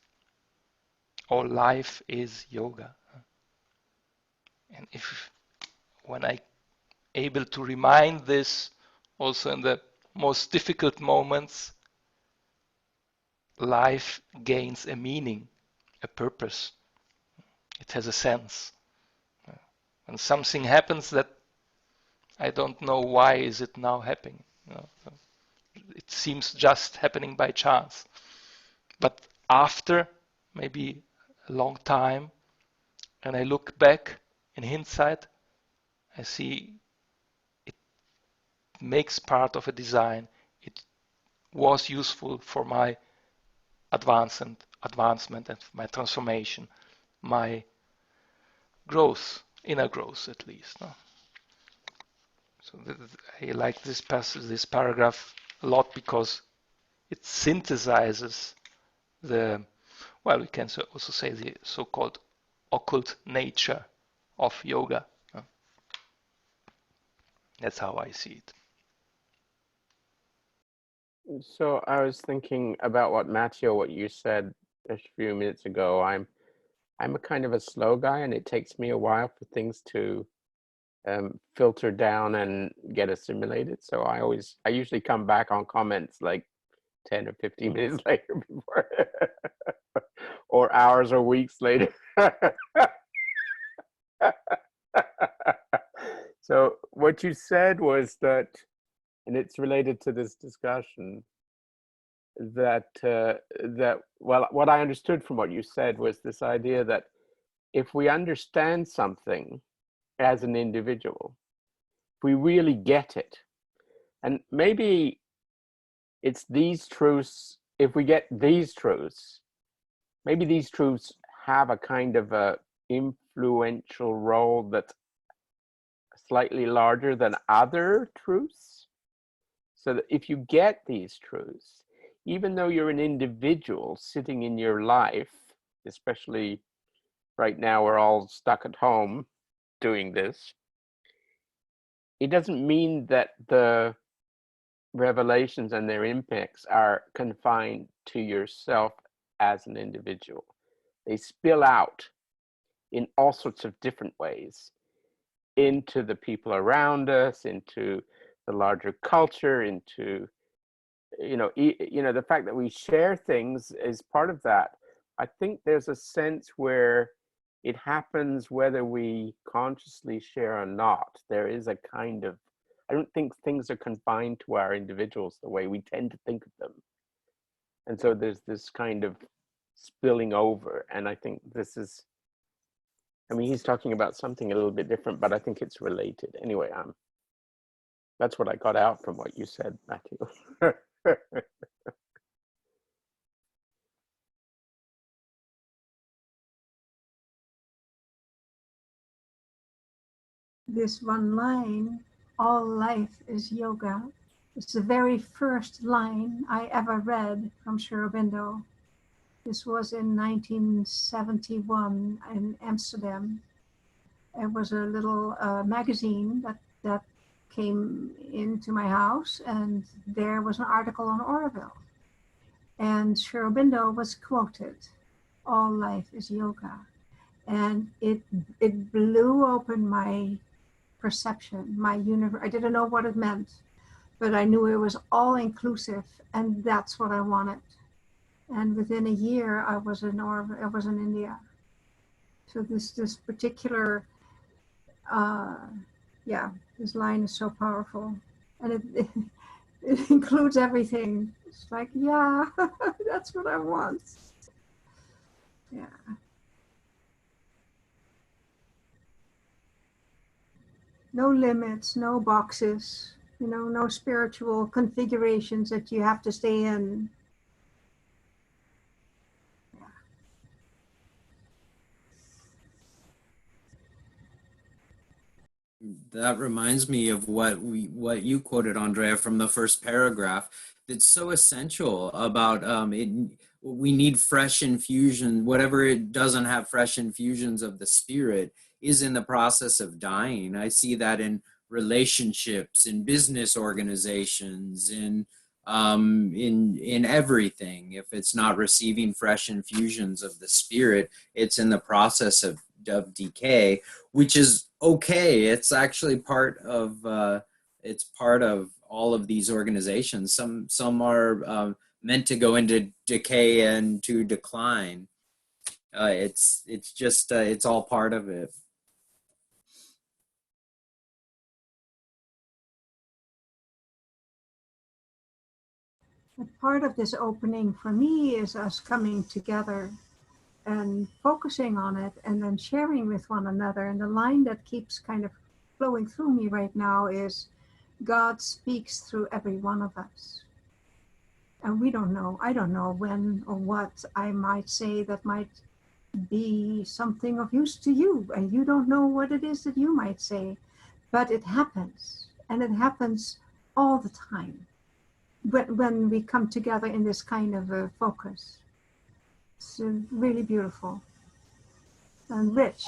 all life is yoga. And when I able to remind this also in the most difficult moments, life gains a meaning, a purpose. It has a sense. When something happens that I don't know why is it now happening, it seems just happening by chance. But after maybe a long time, and I look back in hindsight, I see it makes part of a design. It was useful for my advancement and my transformation, my growth, inner growth at least. No? So I like this passage, this paragraph a lot, because it synthesizes the, well, we can also say the so-called occult nature of yoga. That's how I see it. So I was thinking about what you said a few minutes ago. I'm a kind of a slow guy, and it takes me a while for things to filter down and get assimilated. So I usually come back on comments like 10 or 15 minutes later before, or hours or weeks later. So what you said was that, and it's related to this discussion, that well, what I understood from what you said was this idea that if we understand something as an individual, if we really get it, and maybe it's these truths, if we get these truths, maybe these truths have a kind of a influential role that's slightly larger than other truths. So that if you get these truths, even though you're an individual sitting in your life, especially right now we're all stuck at home doing this, it doesn't mean that the revelations and their impacts are confined to yourself as an individual. They spill out in all sorts of different ways into the people around us, into the larger culture, into the fact that we share things is part of that. I think there's a sense where it happens whether we consciously share or not. There is a kind of, I don't think things are confined to our individuals the way we tend to think of them. And so there's this kind of spilling over. And I think this is, I mean, he's talking about something a little bit different, but I think it's related. Anyway, that's what I got out from what you said, Matthew. This one line, all life is yoga. It's the very first line I ever read from Sri Aurobindo. This was in 1971 in Amsterdam. It was a little magazine that came into my house, and there was an article on Oroville. And Sri Aurobindo was quoted, all life is yoga. And it blew open my perception, my universe. I didn't know what it meant, but I knew it was all inclusive, and that's what I wanted. And within a year, I was in India. So this particular, this line is so powerful, and it includes everything. It's like, yeah, that's what I want. Yeah. No limits, no boxes, no spiritual configurations that you have to stay in. That reminds me of what you quoted, Andrea, from the first paragraph. It's so essential about it. We need fresh infusion. Whatever it doesn't have fresh infusions of the spirit is in the process of dying. I see that in relationships, in business organizations, in everything. If it's not receiving fresh infusions of the spirit, it's in the process of decay, which is okay. It's actually part of all of these organizations. Some are meant to go into decay and to decline. It's all part of it. But part of this opening for me is us coming together and focusing on it and then sharing with one another. And the line that keeps kind of flowing through me right now is, God speaks through every one of us. And we don't know, I don't know when or what I might say that might be something of use to you. And you don't know what it is that you might say, but it happens. And it happens all the time when we come together in this kind of a focus. It's really beautiful. and rich,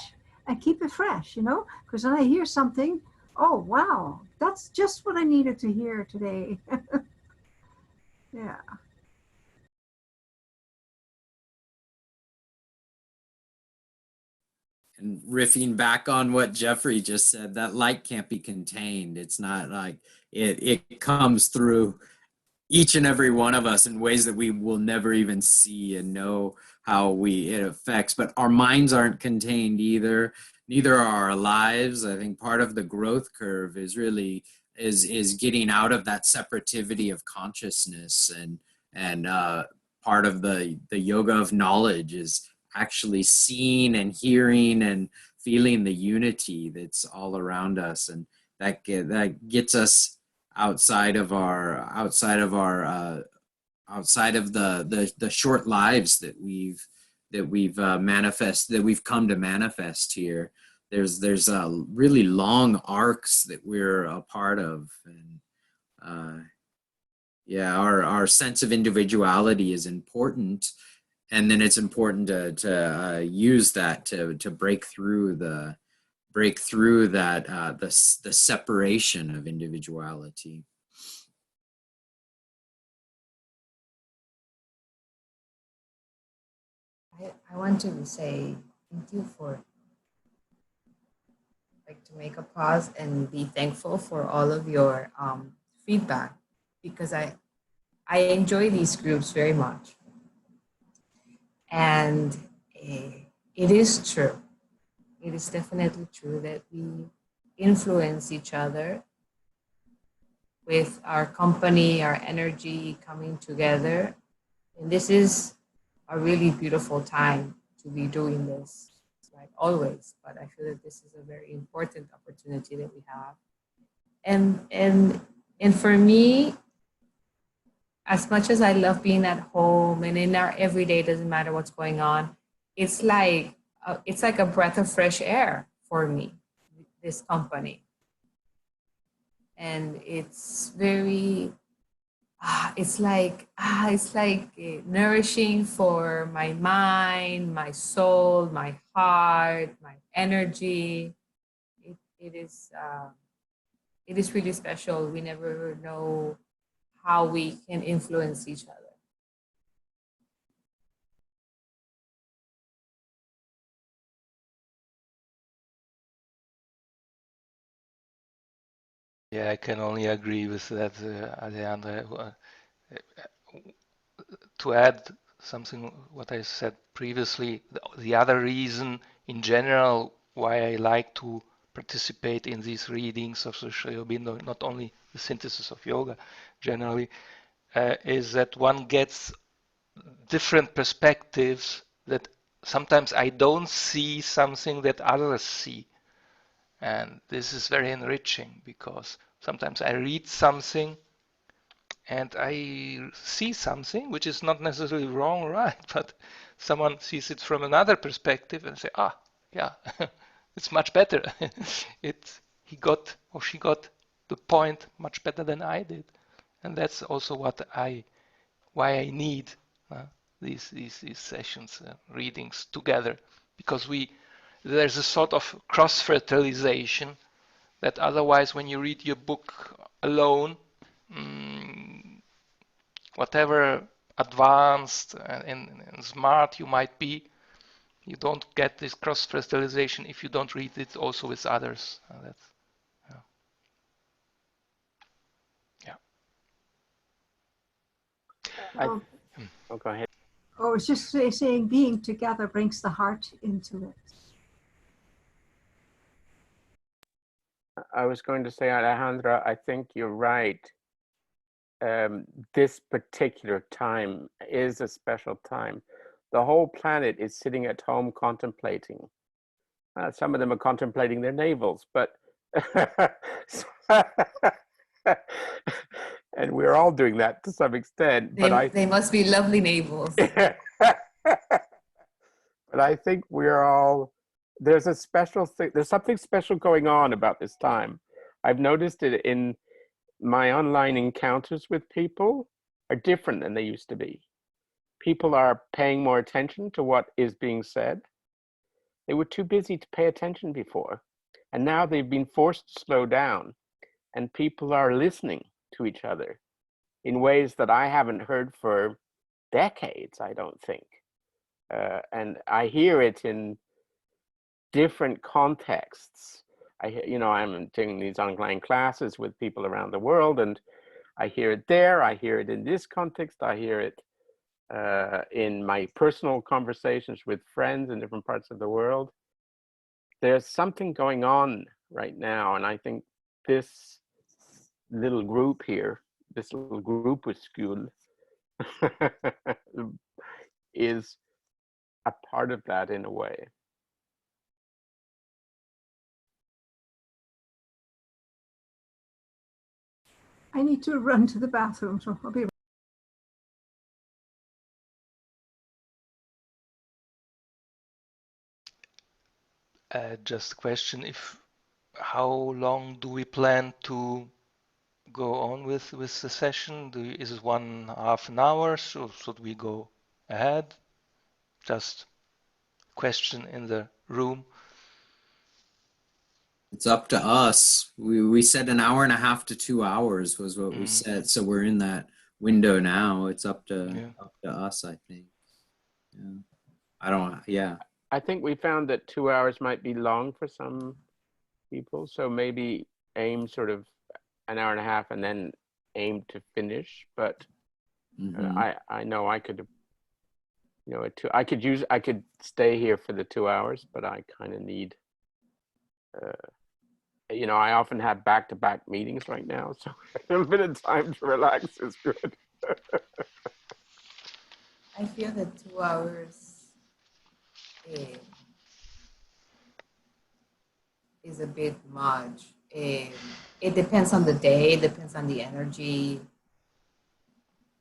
and keep it fresh, you know, because when I hear something, oh, wow, that's just what I needed to hear today. Yeah. And riffing back on what Jeffrey just said, that light can't be contained. It's not like it comes through each and every one of us in ways that we will never even see and know how it affects. But our minds aren't contained either. Neither are our lives. I think part of the growth curve is really is getting out of that separativity of consciousness, and part of the yoga of knowledge is actually seeing and hearing and feeling the unity that's all around us, and that gets us outside of the short lives that we've come to manifest here. There's really long arcs that we're a part of, and yeah, our sense of individuality is important, and then it's important to use that to break through that the separation of individuality. I want to say thank you for, like, to make a pause and be thankful for all of your feedback, because I enjoy these groups very much. And it is true. It is definitely true that we influence each other with our company, our energy coming together. And this is a really beautiful time to be doing this, like always. But I feel that this is a very important opportunity that we have. And for me, as much as I love being at home and in our everyday, doesn't matter what's going on, it's like a breath of fresh air for me, this company. And it's very, it's like nourishing for my mind, my soul, my heart, my energy. It is really special. We never know how we can influence each other. Yeah, I can only agree with that, Alejandra. To add something what I said previously, the other reason in general why I like to participate in these readings of Sri Aurobindo, not only the synthesis of yoga generally, is that one gets different perspectives, that sometimes I don't see something that others see. And this is very enriching, because sometimes I read something and I see something which is not necessarily wrong or right, but someone sees it from another perspective and say, yeah, it's much better. He got or she got the point much better than I did. And that's also why I need these sessions, readings together, because there's a sort of cross-fertilization that otherwise when you read your book alone, whatever advanced and smart you might be, you don't get this cross-fertilization if you don't read it also with others. Oh, Go ahead. oh, it's just saying being together brings the heart into it. I was going to say, Alejandra, I think you're right. This particular time is a special time. The whole planet is sitting at home contemplating. Some of them are contemplating their navels, but and we're all doing that to some extent. They must be lovely navels. But I think we're all, there's a special thing, there's something special going on about this time. I've noticed it in my online encounters with people are different than they used to be. People are paying more attention to what is being said. They were too busy to pay attention before. And now they've been forced to slow down, and people are listening to each other in ways that I haven't heard for decades, I don't think. And I hear it in different contexts. I'm doing these online classes with people around the world, and I hear it there, I hear it in this context, I hear it in my personal conversations with friends in different parts of the world. There's something going on right now, and I think this little group here, this little group with school, is a part of that in a way. I need to run to the bathroom, so I'll be right. Just a question, how long do we plan to go on with the session? Is it 1/2 an hour, or should we go ahead? Just question in the room. It's up to us. We said an hour and a half to 2 hours was what we said. So we're in that window now. It's up to us, I think. Yeah. I think we found that 2 hours might be long for some people. So maybe aim sort of an hour and a half and then aim to finish. But I know I could, I could stay here for the 2 hours, but I kind of need, I often have back-to-back meetings right now, so a bit of time to relax is good. I feel that 2 hours is a bit much. It depends on the day, it depends on the energy,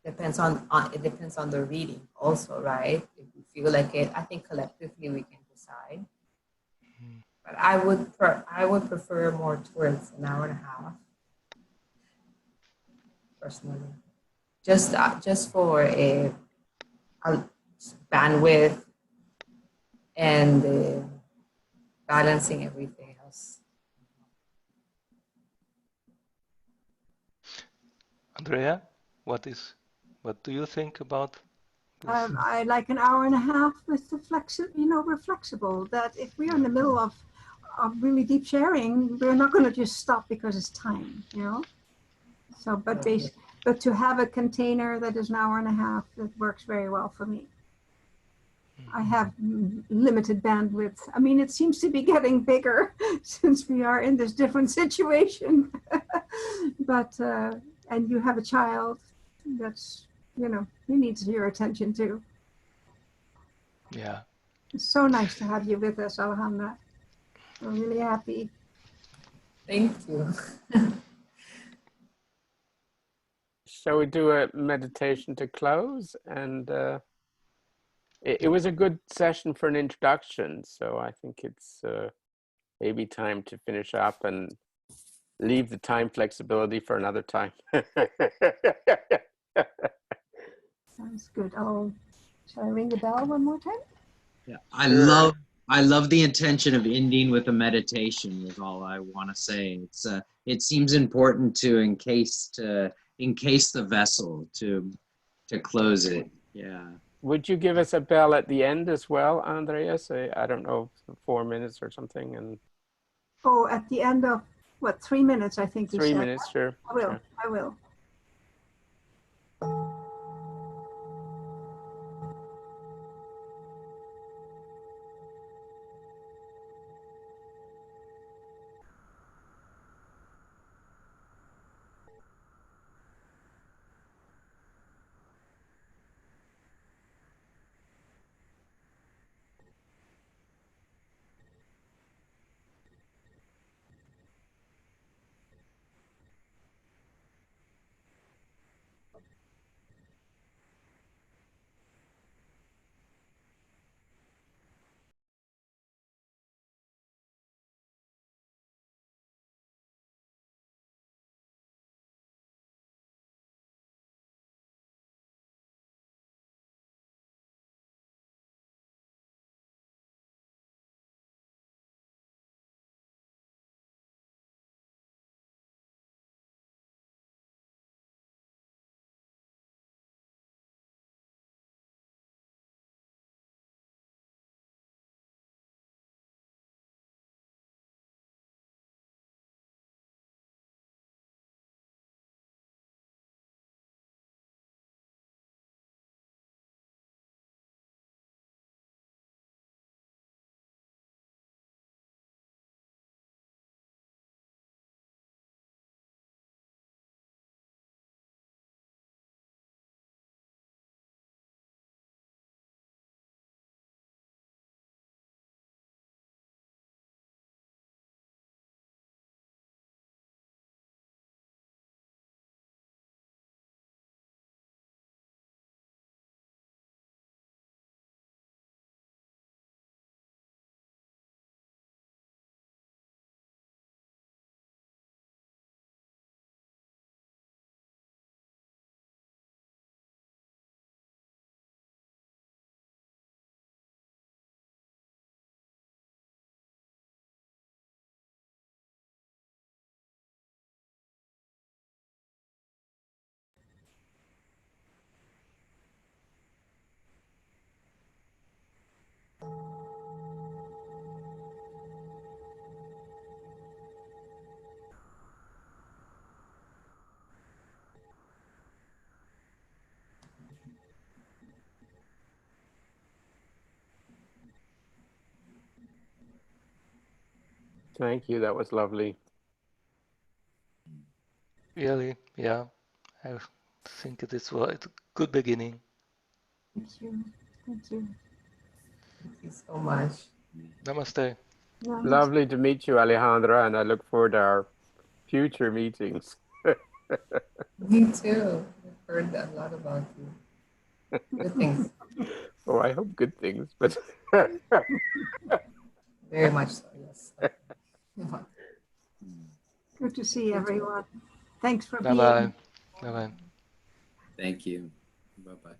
it depends on the reading also, right? If we feel like it, I think collectively we can decide. But I would prefer more towards an hour and a half, personally. Just for a bandwidth and balancing everything else. Andrea, what do you think about this? I like an hour and a half with the we're flexible, that if we're in the middle of really deep sharing, we're not going to just stop because it's time, So, but to have a container that is an hour and a half, that works very well for me. I have limited bandwidth. I mean, it seems to be getting bigger since we are in this different situation. But, and you have a child that's, he needs your attention too. Yeah. It's so nice to have you with us, Alejandra. We're really happy. Thank you. Shall we do a meditation to close? And it was a good session for an introduction, so I think it's maybe time to finish up and leave the time flexibility for another time. Sounds good. Shall I ring the bell one more time? Yeah. I love the intention of ending with a meditation is all I want to say. It seems important to encase the vessel to close it. Yeah. Would you give us a bell at the end as well, Andreas? I don't know, 4 minutes or something. And at the end of what, 3 minutes, I think you said. 3 minutes, sure. I will. Sure. I will. Thank you. That was lovely. Really, yeah. I think this was a good beginning. Thank you. Thank you. Thank you so much. Namaste. Yeah, Lovely to meet you, Alejandra, and I look forward to our future meetings. Me too. I've heard a lot about you. Good things. Oh, I hope good things, but Very much so, yes. good to see everyone. Thanks for Bye being. bye. Bye bye. Thank you. Bye bye.